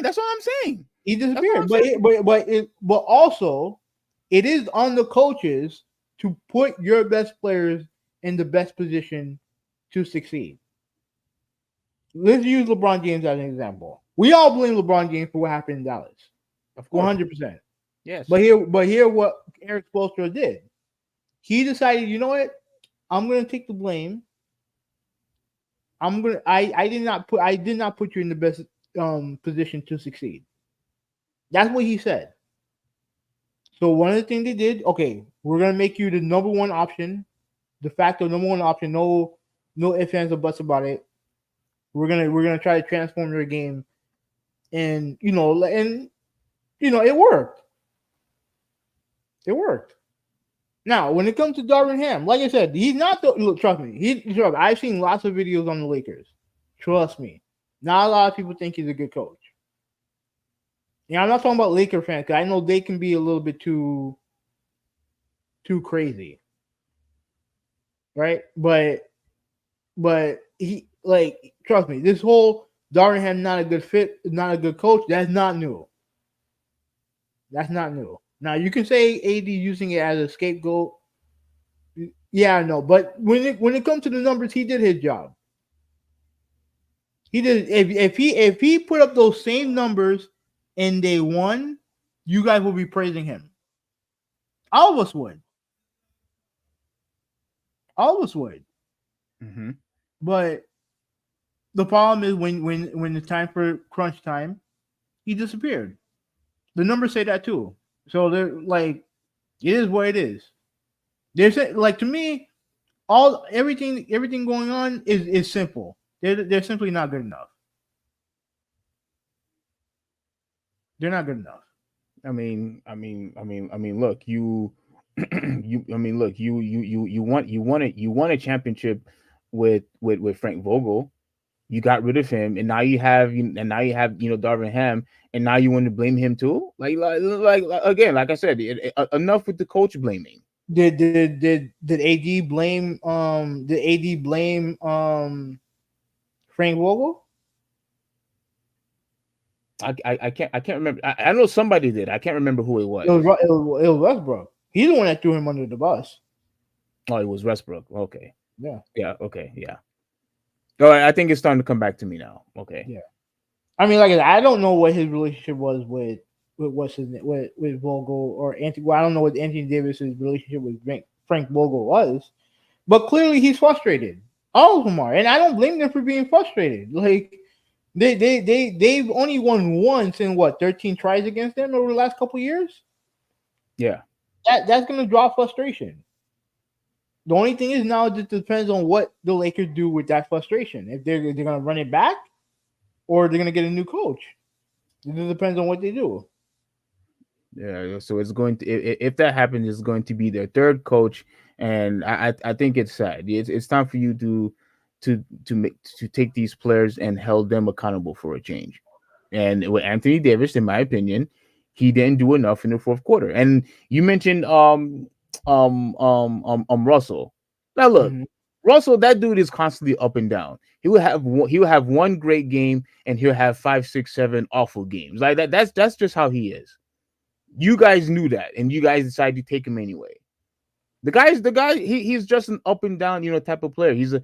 That's what I'm saying. He disappeared. But also, it is on the coaches to put your best players in the best position to succeed. Let's use LeBron James as an example. We all blame LeBron James for what happened in Dallas. Of course. 100%. Yes. But here what Eric Spoelstra did. He decided, you know what? I'm going to take the blame. I did not put you in the best position to succeed. That's what he said. So one of the things they did, okay, we're gonna make you the number one option, de facto number one option. No ifs, ands, or buts about it. We're gonna try to transform your game, and it worked. It worked. Now, when it comes to Darvin Ham, like I said, he's not the look. Trust me, I've seen lots of videos on the Lakers. Trust me, not a lot of people think he's a good coach. I'm not talking about Laker fans because I know they can be a little bit too crazy. right? But he like trust me, this whole Darvinham not a good fit, not a good coach. That's not new. That's not new. Now you can say AD using it as a scapegoat. Yeah, I know, but when it comes to the numbers, he did his job. He did. If he put up those same numbers and they won, you guys will be praising him. All of us would. All of us would. Mm-hmm. But the problem is when it's time for crunch time, he disappeared. The numbers say that too. So they're like, it is what it is. There's like to me, all everything going on is simple. They're simply not good enough. They're not good enough. Look, you won a championship with Frank Vogel. You got rid of him, and now you have Darvin Ham, and now you want to blame him too. Like again, like I said, enough with the coach blaming. Did AD blame Frank Vogel? I can't remember. I know somebody did. I can't remember who it was. It was Westbrook. He's the one that threw him under the bus. Oh, it was Westbrook. Okay. Yeah. Yeah. Okay. Yeah. All right. I think it's starting to come back to me now. Okay. Yeah. I mean, like I don't know what his relationship was with what's his name with Vogel or Anthony. Well, I don't know what Anthony Davis's relationship with Frank Vogel was, but clearly he's frustrated. All of them are, and I don't blame them for being frustrated. Like they've only won once in 13 tries against them over the last couple of years. Yeah. That's gonna draw frustration. The only thing is now it just depends on what the Lakers do with that frustration. If they're gonna run it back, or they're gonna get a new coach. It just depends on what they do. Yeah, so it's going to if that happens, it's going to be their third coach, and I think it's sad. It's time for you to take these players and hold them accountable for a change. And with Anthony Davis, in my opinion, he didn't do enough in the fourth quarter. And you mentioned Russell. Now look, Mhm. Russell, that dude is constantly up and down. He will have one great game, and he'll have 5, 6, 7 awful games. Like that. That's just how he is. You guys knew that, and you guys decided to take him anyway. The guy. He's just an up and down, type of player. He's a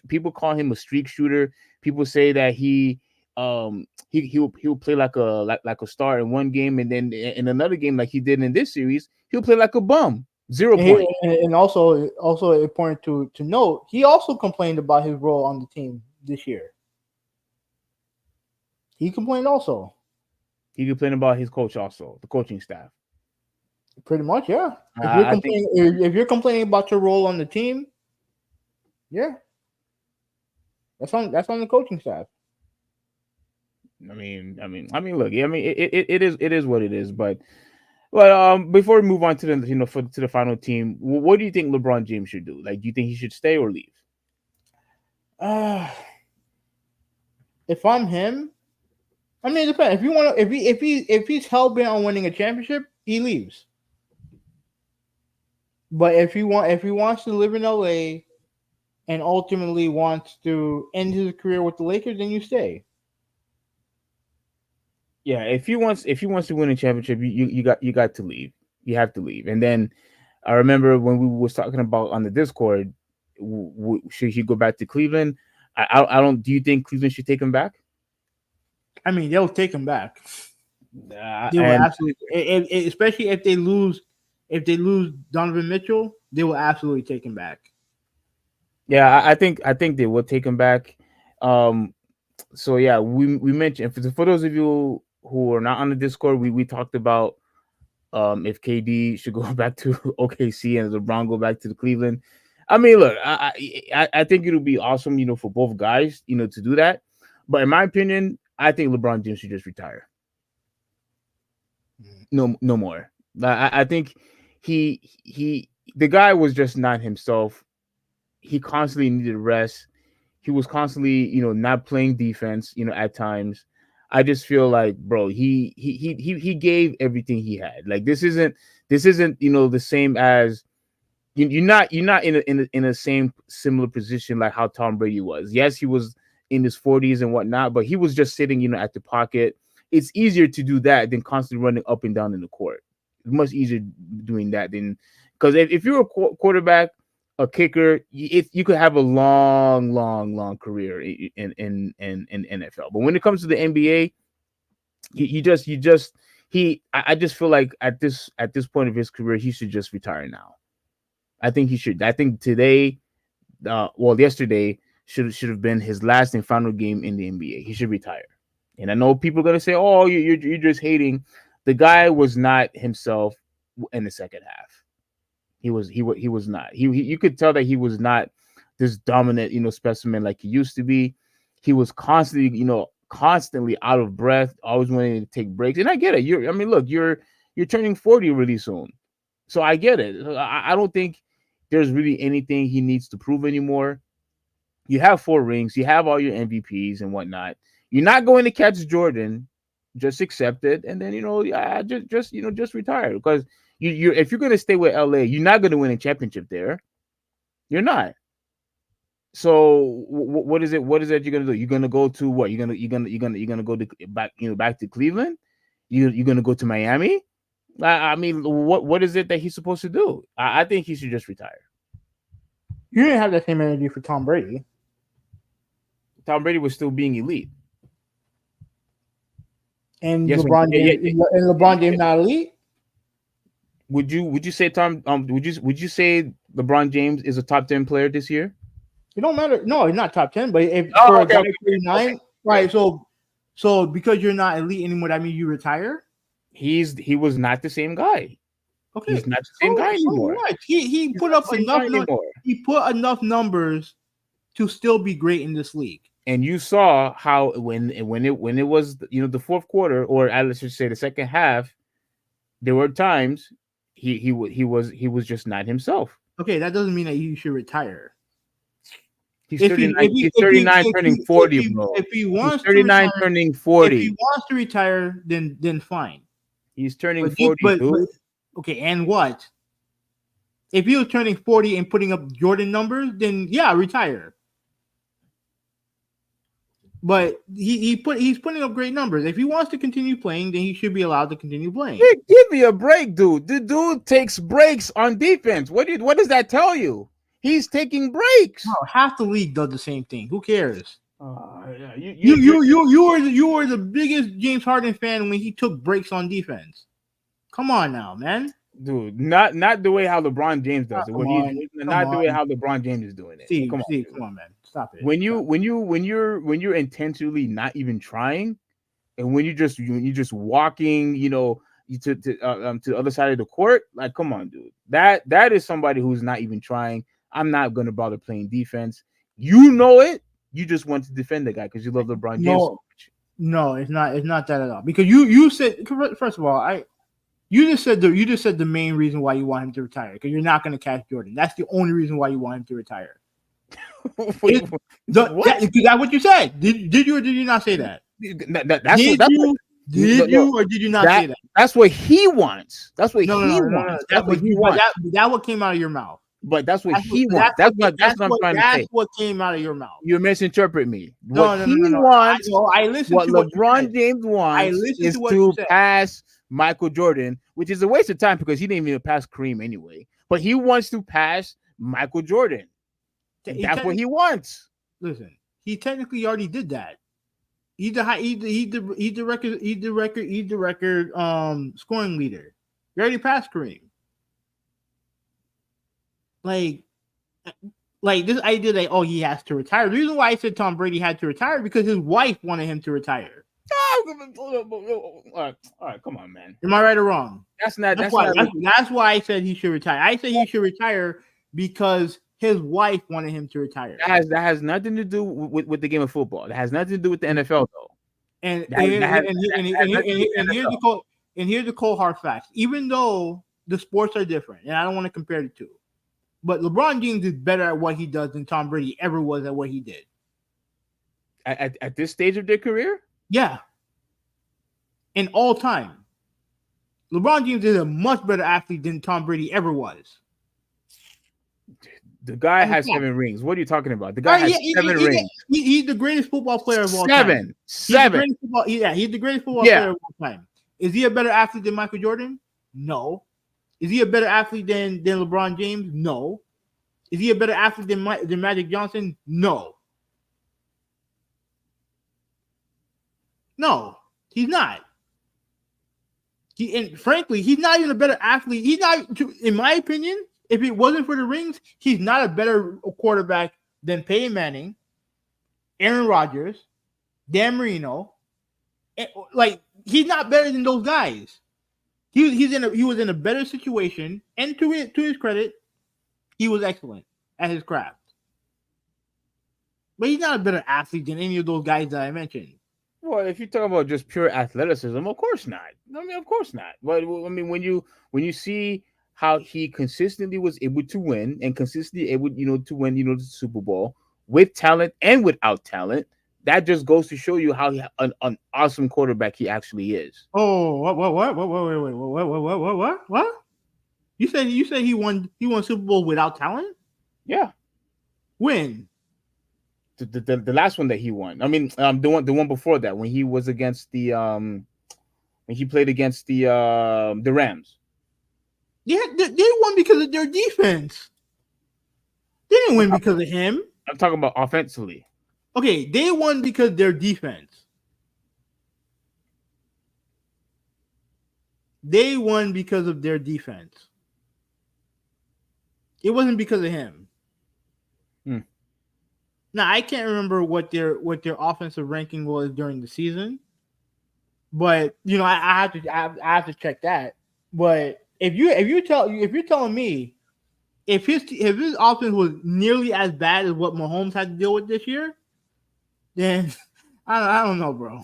people call him a streak shooter. People say that he'll play like a star in one game, and then in another game, like he did in this series, he'll play like a bum. 0 point. And also important to note, he also complained about his role on the team this year. He complained also. He complained about his coach also, the coaching staff. Pretty much, yeah. I think If you're complaining about your role on the team, yeah, that's on the coaching staff. Look, yeah, it is what it is. But before we move on to the final team, what do you think LeBron James should do? Like, do you think he should stay or leave? If I'm him, I mean, it depends. If you want to, if he's hell bent on winning a championship, he leaves. But if he wants to live in LA and ultimately wants to end his career with the Lakers, then you stay. Yeah, if he wants to win a championship, you got to leave. You have to leave. And then I remember when we was talking about on the Discord, should he go back to Cleveland? I don't. Do you think Cleveland should take him back? I mean, they'll take him back. They will And absolutely, especially if they lose. If they lose Donovan Mitchell, they will absolutely take him back. yeah, I think they will take him back. So yeah, we mentioned for those of you who are not on the Discord, we talked about if KD should go back to OKC and LeBron go back to the Cleveland. I mean, look, I think it'll be awesome, for both guys, to do that. But in my opinion, I think LeBron James should just retire. No more. I think the guy was just not himself. He constantly needed rest. He was constantly, not playing defense, at times. I just feel like, bro, he gave everything he had. Like this isn't, the same as, you're not in a same similar position like how Tom Brady was. Yes, he was in his 40s and whatnot, but he was just sitting, at the pocket. It's easier to do that than constantly running up and down in the court. It's much easier doing that than because if you're a quarterback, a kicker, you could have a long career in NFL. But when it comes to the NBA, I just feel like at this point of his career, he should just retire now. I think he should. I think today, yesterday should have been his last and final game in the NBA. He should retire. And I know people are gonna say, "Oh, you're just hating." The guy was not himself in the second half. He was not. You could tell that he was not this dominant, specimen like he used to be. He was constantly out of breath, always wanting to take breaks. And I get it. You're turning 40 really soon, so I get it. I don't think there's really anything he needs to prove anymore. You have 4 rings. You have all your MVPs and whatnot. You're not going to catch Jordan. Just accept it, and then just retire because you if you're going to stay with LA, you're not going to win a championship there. You're not. So what is it? What is it you're going to do? You're going to go to what? You're going to go to back to Cleveland. You're going to go to Miami. I mean, what is it that he's supposed to do? I think he should just retire. You didn't have that same energy for Tom Brady. Tom Brady was still being elite. And yes, LeBron James not elite. Would you say would you say LeBron James is a top 10 player this year? It don't matter. No, he's not top 10, but if for a guy 39, right? So because you're not elite anymore, that means you retire. He was not the same guy. Okay, he's not the same guy anymore. What? He put up enough. He put enough numbers to still be great in this league. And you saw how when it was the fourth quarter, or let's just say the second half, there were times he was just not himself. Okay, that doesn't mean that you should retire. He's 39. He's 39, turning 40, bro. If he wants 39, turning 40. If he wants to retire, then fine. He's turning 40, dude. Okay, and what? If he was turning 40 and putting up Jordan numbers, then yeah, retire. But he's putting up great numbers. If he wants to continue playing, then he should be allowed to continue playing. Give me a break, dude. The dude takes breaks on defense. What does that tell you? He's taking breaks. No, half the league does the same thing. Who cares? Yeah. You were the biggest James Harden fan when he took breaks on defense. Come on now, man. Dude, not the way how LeBron James does it. The way how LeBron James is doing it. Come on, man. Stop it. When you're intentionally not even trying, and when you're just walking, to the other side of the court, like, come on, dude. That is somebody who's not even trying. I'm not gonna bother playing defense. You know it. You just want to defend the guy because you love LeBron James so much. No, it's not. It's not that at all. Because you said, first of all, you just said the main reason why you want him to retire because you're not going to catch Jordan. That's the only reason why you want him to retire. Is that what you said? Did you or did you not say that? Did you or did you not say that? That's what he wants. That's what he wants. That's what he wants. That what came out of your mouth. But that's what he wants. That's what I'm trying to say. That's what came out of your mouth. You misinterpret me. No. I listened what to LeBron James wants is to pass Michael Jordan, which is a waste of time because he didn't even pass Kareem anyway. But he wants to pass Michael Jordan. That's what he wants. Listen, he technically already did that. He's the record scoring leader. You already passed Kareem. Like this idea that he has to retire. The reason why I said Tom Brady had to retire because his wife wanted him to retire. All right, come on, man. Am I right or wrong? That's why I said he should retire. I said he should retire because his wife wanted him to retire. That has nothing to do with the game of football. That has nothing to do with the NFL, though. And here's the cold hard facts. Even though the sports are different, and I don't want to compare the two, but LeBron James is better at what he does than Tom Brady ever was at what he did. At this stage of their career? Yeah. In all time. LeBron James is a much better athlete than Tom Brady ever was. The guy That's a has fact. 7 rings. What are you talking about? The guy has 7 rings. He's the greatest football player of all time. Seven. He's the greatest football player of all time. Is he a better athlete than Michael Jordan? No. Is he a better athlete than LeBron James? No. Is he a better athlete than Magic Johnson? No. No, he's not. And frankly, he's not even a better athlete. He's not, in my opinion, if it wasn't for the rings, he's not a better quarterback than Peyton Manning, Aaron Rodgers, Dan Marino. Like, he's not better than those guys. He was in a better situation, and to his credit, he was excellent at his craft. But he's not a better athlete than any of those guys that I mentioned. Well, if you talk about just pure athleticism, of course not. I mean, of course not. But I mean, when you see how he consistently was able to win and consistently able, to win, the Super Bowl with talent and without talent, that just goes to show you how an awesome quarterback he actually is. Oh, what? You said he won Super Bowl without talent? Yeah. When? The last one that he won. I mean, the one before that, when he was against when he played against the Rams. Yeah, they won because of their defense. They didn't win because of him. I'm talking about offensively. Okay, they won because of their defense. They won because of their defense. It wasn't because of him. Now, I can't remember what their offensive ranking was during the season, but I have to check that. But if you're telling me if his offense was nearly as bad as what Mahomes had to deal with this year, then I don't know, bro.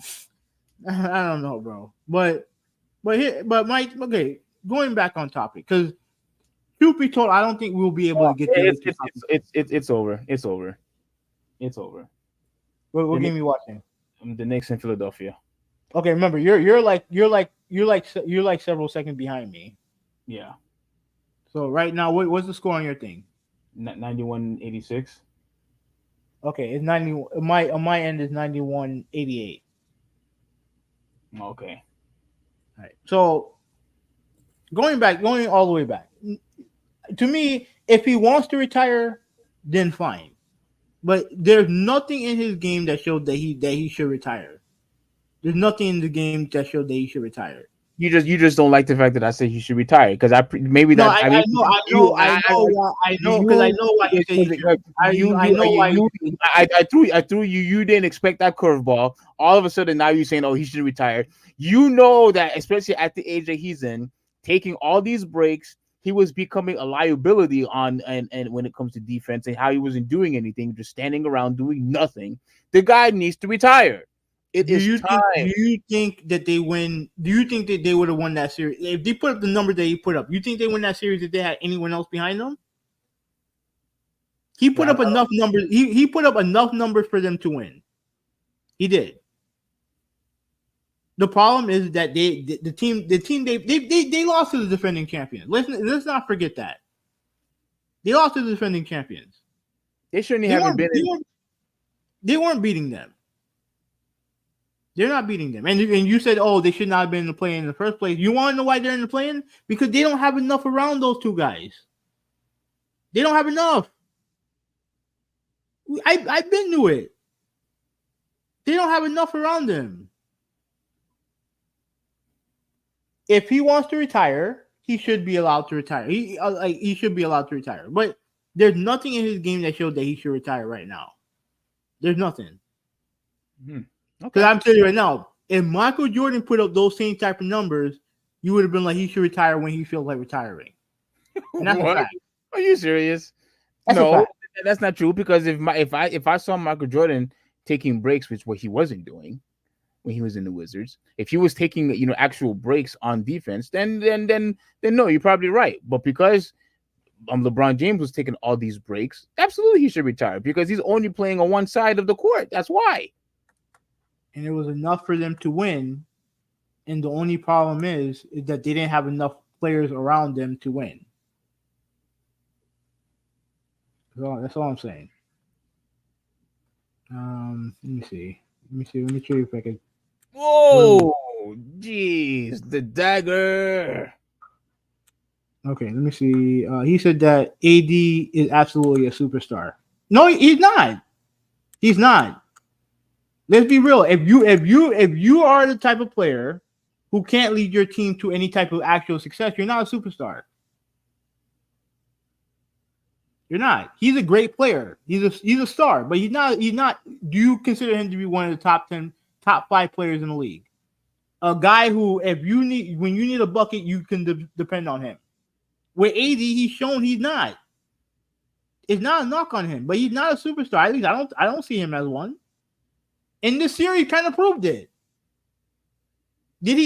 I don't know, bro. But Mike, okay, going back on topic, because truth be told, I don't think we'll be able to get there. It's over. It's over. It's over. What game are you watching? The Knicks in Philadelphia. Okay, remember you're like several seconds behind me. Yeah. So right now, what's the score on your thing? 91-86. Okay, it's 90. On my end is 91-88. Okay. All right. So going all the way back. To me, if he wants to retire, then fine. But there's nothing in his game that showed that he should retire. There's nothing in the game that showed that he should retire. You just don't like the fact that I say he should retire because I know because I know why you say he should. I know why I threw you. You didn't expect that curveball. All of a sudden now you're saying, oh, he should retire. You know that, especially at the age that he's in, taking all these breaks, he was becoming a liability on and when it comes to defense and how he wasn't doing anything, just standing around doing nothing. The guy needs to retire. Do you think that they win? Do you think that they would have won that series if they put up the number that he put up? You think they win that series if they had anyone else behind them? He put up enough numbers. He put up enough numbers for them to win. He did. The problem is that the team they lost to the defending champions. Let's not forget that. They lost to the defending champions. They shouldn't have been. They weren't beating them. They're not beating them. And you said, oh, they should not have been in the play-in in the first place. You want to know why they're in the play-in? Because they don't have enough around those two guys. They don't have enough. I've been to it. They don't have enough around them. If he wants to retire, he should be allowed to retire. He should be allowed to retire. But there's nothing in his game that showed that he should retire right now. There's nothing. Because I'm telling you right now, if Michael Jordan put up those same type of numbers, you would have been like, he should retire when he feels like retiring. And that's a fact. Are you serious? No, that's not true. Because if I saw Michael Jordan taking breaks, which what he wasn't doing when he was in the Wizards, if he was taking actual breaks on defense, then no, you're probably right. But because LeBron James was taking all these breaks, absolutely he should retire because he's only playing on one side of the court. That's why. And it was enough for them to win. And the only problem is that they didn't have enough players around them to win. That's all I'm saying. Let me see. Let me see if I can. Whoa, jeez, the dagger. Okay, let me see. He said that AD is absolutely a superstar. No, he's not. He's not. Let's be real. If you are the type of player who can't lead your team to any type of actual success, you're not a superstar. You're not. He's a great player. He's a star, but he's not. He's not. Do you consider him to be one of the top 10, top 5 players in the league? A guy who, if you need, when you need a bucket, you can depend on him. With AD, he's shown he's not. It's not a knock on him, but he's not a superstar. At least I don't see him as one. In this series, kind of proved it. Did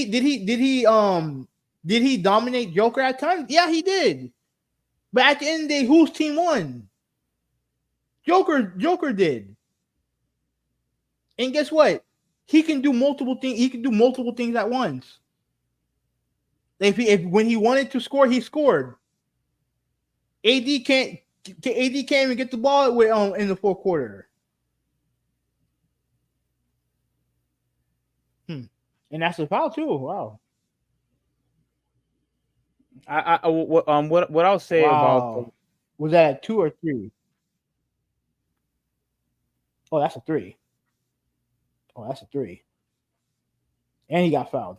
he dominate Joker at times? Yeah, he did. But at the end of the day, whose team won? Joker did. And guess what? He can do multiple things. He can do multiple things at once. If when he wanted to score, he scored. AD can't even get the ball with in the fourth quarter. And that's a foul too. Wow. What I'll say about was that a 2 or 3? Oh, that's a 3. Oh, that's a 3. And he got fouled.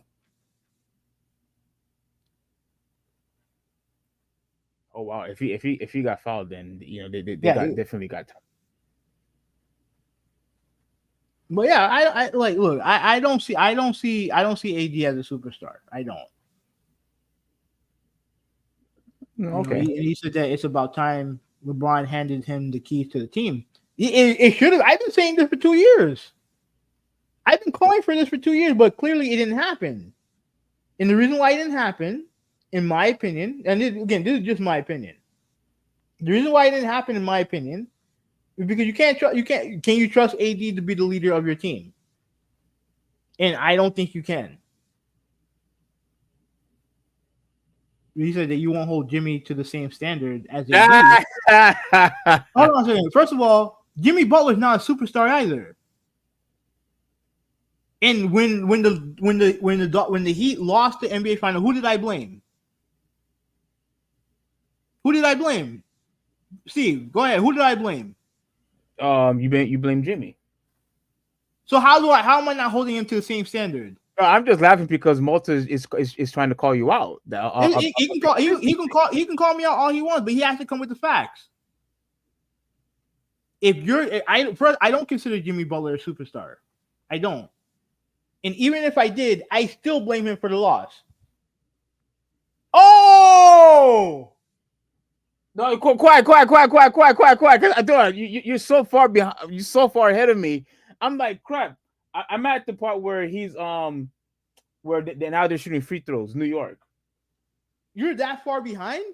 Oh wow! If he got fouled, then they definitely got time. But yeah, I like look. I don't see AD as a superstar. I don't. Okay. He said that it's about time LeBron handed him the keys to the team. It should have. I've been saying this for 2 years. I've been calling for this for 2 years, but clearly it didn't happen. And the reason why it didn't happen, in my opinion, and this is just my opinion. The reason why it didn't happen, in my opinion, is because can you trust AD to be the leader of your team? And I don't think you can. He said that you won't hold Jimmy to the same standard as AD. Hold on a second. First of all, Jimmy Butler's not a superstar either. And when the Heat lost the NBA final, who did I blame? Steve, go ahead. Who did I blame? You blame Jimmy. So how am I not holding him to the same standard? I'm just laughing because Malta is trying to call you out. He can call me out all he wants, but he has to come with the facts. I don't consider Jimmy Butler a superstar. I don't. And even if I did, I still blame him for the loss. Oh! No, quiet. I thought you're so far behind. You're so far ahead of me. I'm like, crap. I'm at the part where he's where now they're shooting free throws. New York. You're that far behind?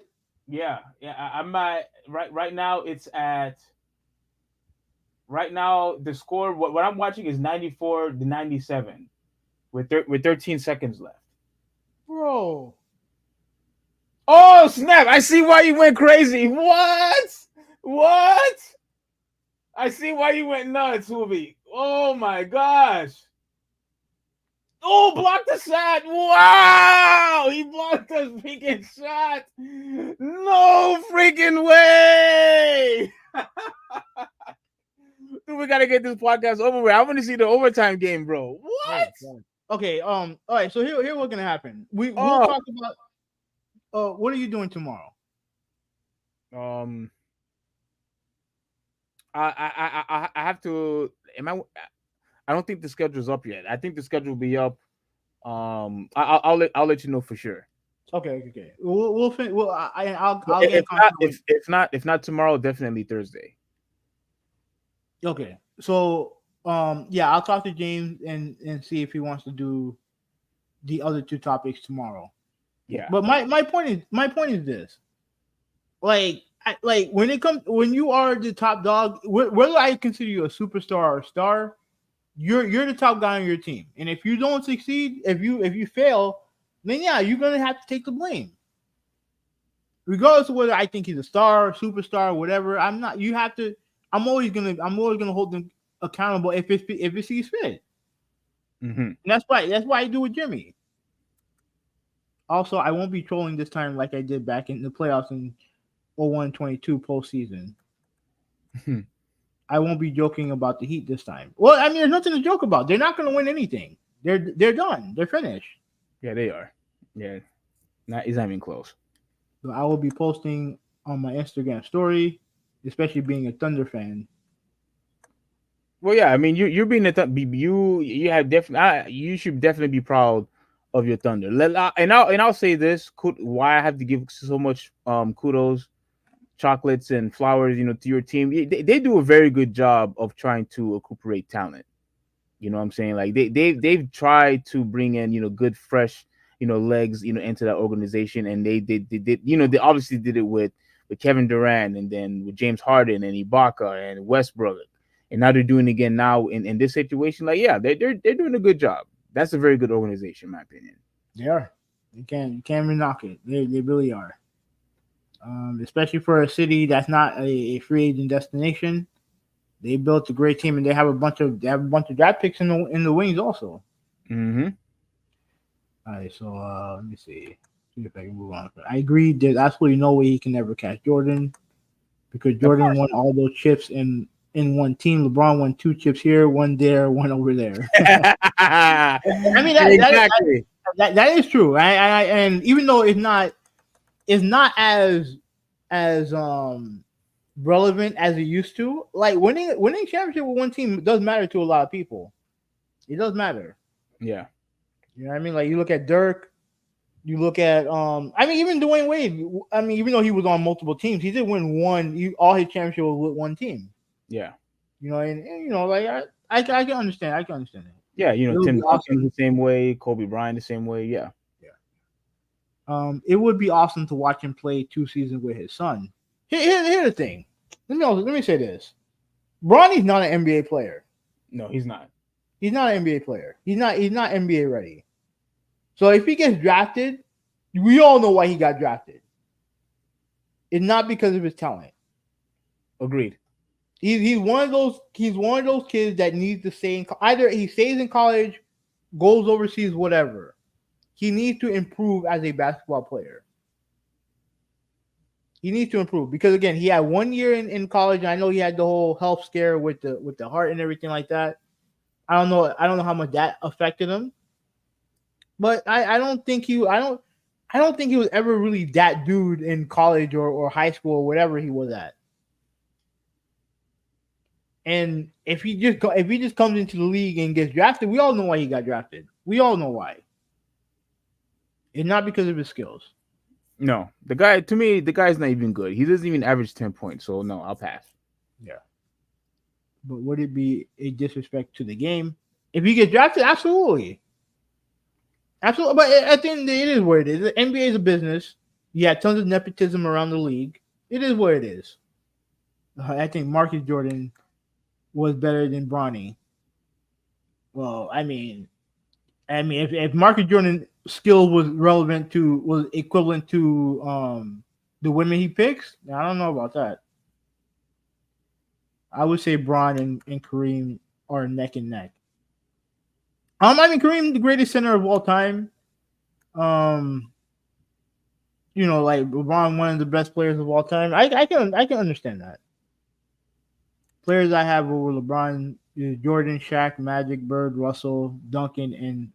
Yeah. I'm at right now. It's at right now. The score. What I'm watching is 94-97, with 13 seconds left. Bro. Oh snap! I see why you went crazy. What? I see why you went nuts, Hoobie. Oh my gosh. Oh, blocked the shot. Wow! He blocked the freaking shot. No freaking way. Dude, we gotta get this podcast over with. I want to see the overtime game, bro. What? Okay. All right. So here what's gonna happen. We'll talk about. What are you doing tomorrow? I have to. I don't think the schedule's up yet. I think the schedule will be up. I'll let you know for sure. Okay. We'll I'll if not tomorrow, definitely Thursday. Okay. So yeah, I'll talk to James and see if he wants to do the other 2 topics tomorrow. Yeah. But my point is this. Like when you are the top dog, whether I consider you a superstar or a star, you're the top guy on your team. And if you don't succeed, if you fail, then yeah, you're gonna have to take the blame. regardless of whether I think he's a star, superstar, whatever. I'm not. You have to. I'm always gonna hold them accountable if it sees fit. Mm-hmm. And that's why I do with Jimmy. Also, I won't be trolling this time like I did back in the playoffs in 01-22 postseason. I won't be joking about the Heat this time. Well, I mean, there's nothing to joke about. They're not going to win anything. They're done. They're finished. Yeah, they are. Yeah, it's not even close. So I will be posting on my Instagram story, especially being a Thunder fan. Well, yeah, I mean, you're being you have definitely you should definitely be proud of your Thunder. I'll say this: why I have to give so much kudos, chocolates and flowers, to your team. They do a very good job of trying to recuperate talent. You know what I'm saying? Like they've tried to bring in good fresh legs into that organization, and they did they obviously did it with Kevin Durant, and then with James Harden and Ibaka and Westbrook, and now they're doing it again now in this situation. Like they're doing a good job. That's a very good organization, in my opinion. They are. You can't even knock it. They really are. Especially for a city that's not a free agent destination. They built a great team, and they have a bunch of draft picks in the wings also. Mm-hmm. All right, so let me see if I can move on. I agree. There's absolutely no way he can ever catch Jordan, because Jordan won all those chips in one team. LeBron won 2 chips here, one there, one over there. I mean, exactly. That is true. And even though it's not as relevant as it used to. Like winning championship with one team does matter to a lot of people. It does matter. Yeah. You know what I mean? Like you look at Dirk, you look at I mean even Dwayne Wade. I mean even though he was on multiple teams, he did win all his championships with one team. Yeah. You know, and like I can understand. I can understand that. Yeah, Tim Duncan the same way, Kobe Bryant the same way. Yeah. It would be awesome to watch him play 2 seasons with his son. Here's the thing. Let me say this. Bronny's not an NBA player. No, he's not. He's not an NBA player. He's not NBA ready. So if he gets drafted, we all know why he got drafted. It's not because of his talent. Agreed. He's one of those kids that needs to stay in either he stays in college, goes overseas, whatever. He needs to improve as a basketball player. He needs to improve because again, he had 1 year in college. And I know he had the whole health scare with the heart and everything like that. I don't know how much that affected him. But I don't think he was ever really that dude in college or high school or whatever he was at. And if he just comes into the league and gets drafted, we all know why he got drafted. We all know why. It's not because of his skills. No, the guy's not even good. He doesn't even average 10 points. So no, I'll pass. Yeah. But would it be a disrespect to the game if he gets drafted? Absolutely. Absolutely. But at the end of the day, it is what it is. The NBA is a business. You have tons of nepotism around the league. It is what it is. I think Marcus Jordan was better than Bronny. Well, I mean, if Marcus Jordan's skill was equivalent to the women he picks, I don't know about that. I would say Bron and Kareem are neck and neck. I mean, Kareem, the greatest center of all time. Like LeBron, one of the best players of all time. I can understand that. Players I have over LeBron is Jordan, Shaq, Magic, Bird, Russell, Duncan,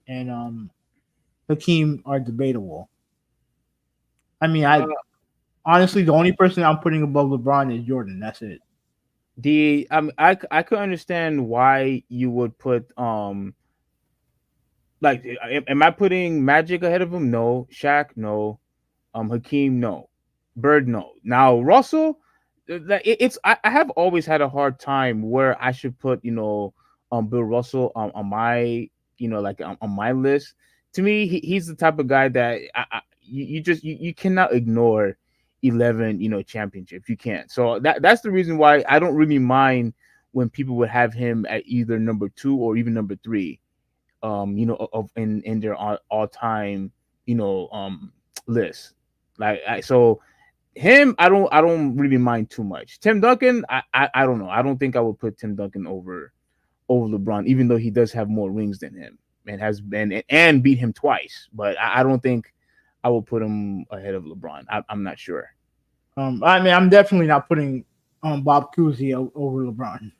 and Hakeem are debatable. I mean, honestly, the only person I'm putting above LeBron is Jordan. That's it. I could understand why you would put am I putting Magic ahead of him? No. Shaq, no. Hakeem, no. Bird, no. Now Russell, I have always had a hard time where I should put Bill Russell on my on my list. To me, he's the type of guy that you cannot ignore 11 championships. You can't. So that's the reason why I don't really mind when people would have him at either number 2 or even number 3 in their all time list. So him, I don't really mind too much. Tim Duncan, I don't know. I don't think I would put Tim Duncan over LeBron, even though he does have more rings than him and has been and beat him twice. But I don't think I will put him ahead of LeBron. I'm not sure. I mean, I'm definitely not putting Bob Cousy over LeBron.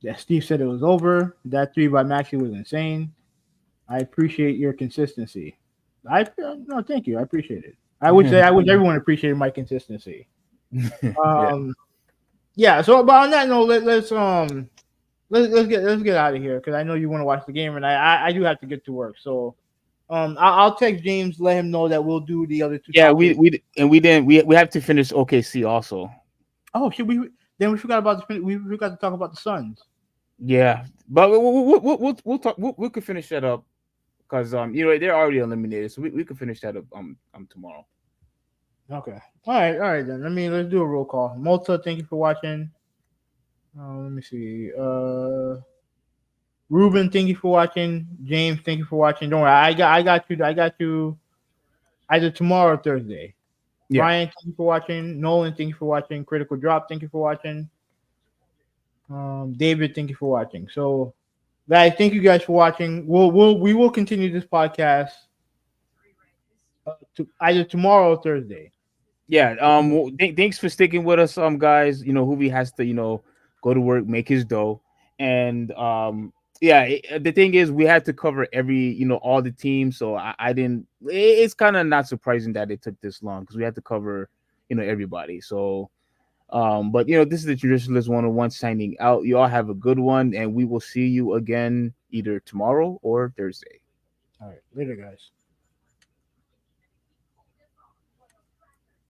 Yeah, Steve said it was over. That three by Maxey was insane. I appreciate your consistency. No, thank you. I appreciate it. I wish everyone appreciated my consistency. Yeah. Yeah. So, but on that note, let's get out of here because I know you want to watch the game, and I do have to get to work. So, I'll text James, let him know that we'll do the other two. Yeah, topics. we have to finish OKC also. Oh, should we? Then we forgot about we forgot to talk about the Suns. Yeah, but we'll talk. We could finish that up because they're already eliminated, so we could finish that up tomorrow. Okay. All right then. Let's do a roll call. Malta, thank you for watching. Let me see. Ruben, thank you for watching. James, thank you for watching. Don't worry, I got you. Either tomorrow or Thursday. Yeah. Brian, thank you for watching. Nolan, thank you for watching. Critical Drop, thank you for watching. David, thank you for watching. So, guys, thank you guys for watching. We will continue this podcast either tomorrow or Thursday. Yeah. Thanks for sticking with us, guys. Hoovy has to go to work, make his dough, and the thing is, we had to cover all the teams, so I didn't. It's kind of not surprising that it took this long because we had to cover everybody. So, but this is the Traditionalist 101 signing out. You all have a good one, and we will see you again either tomorrow or Thursday. All right, later, guys.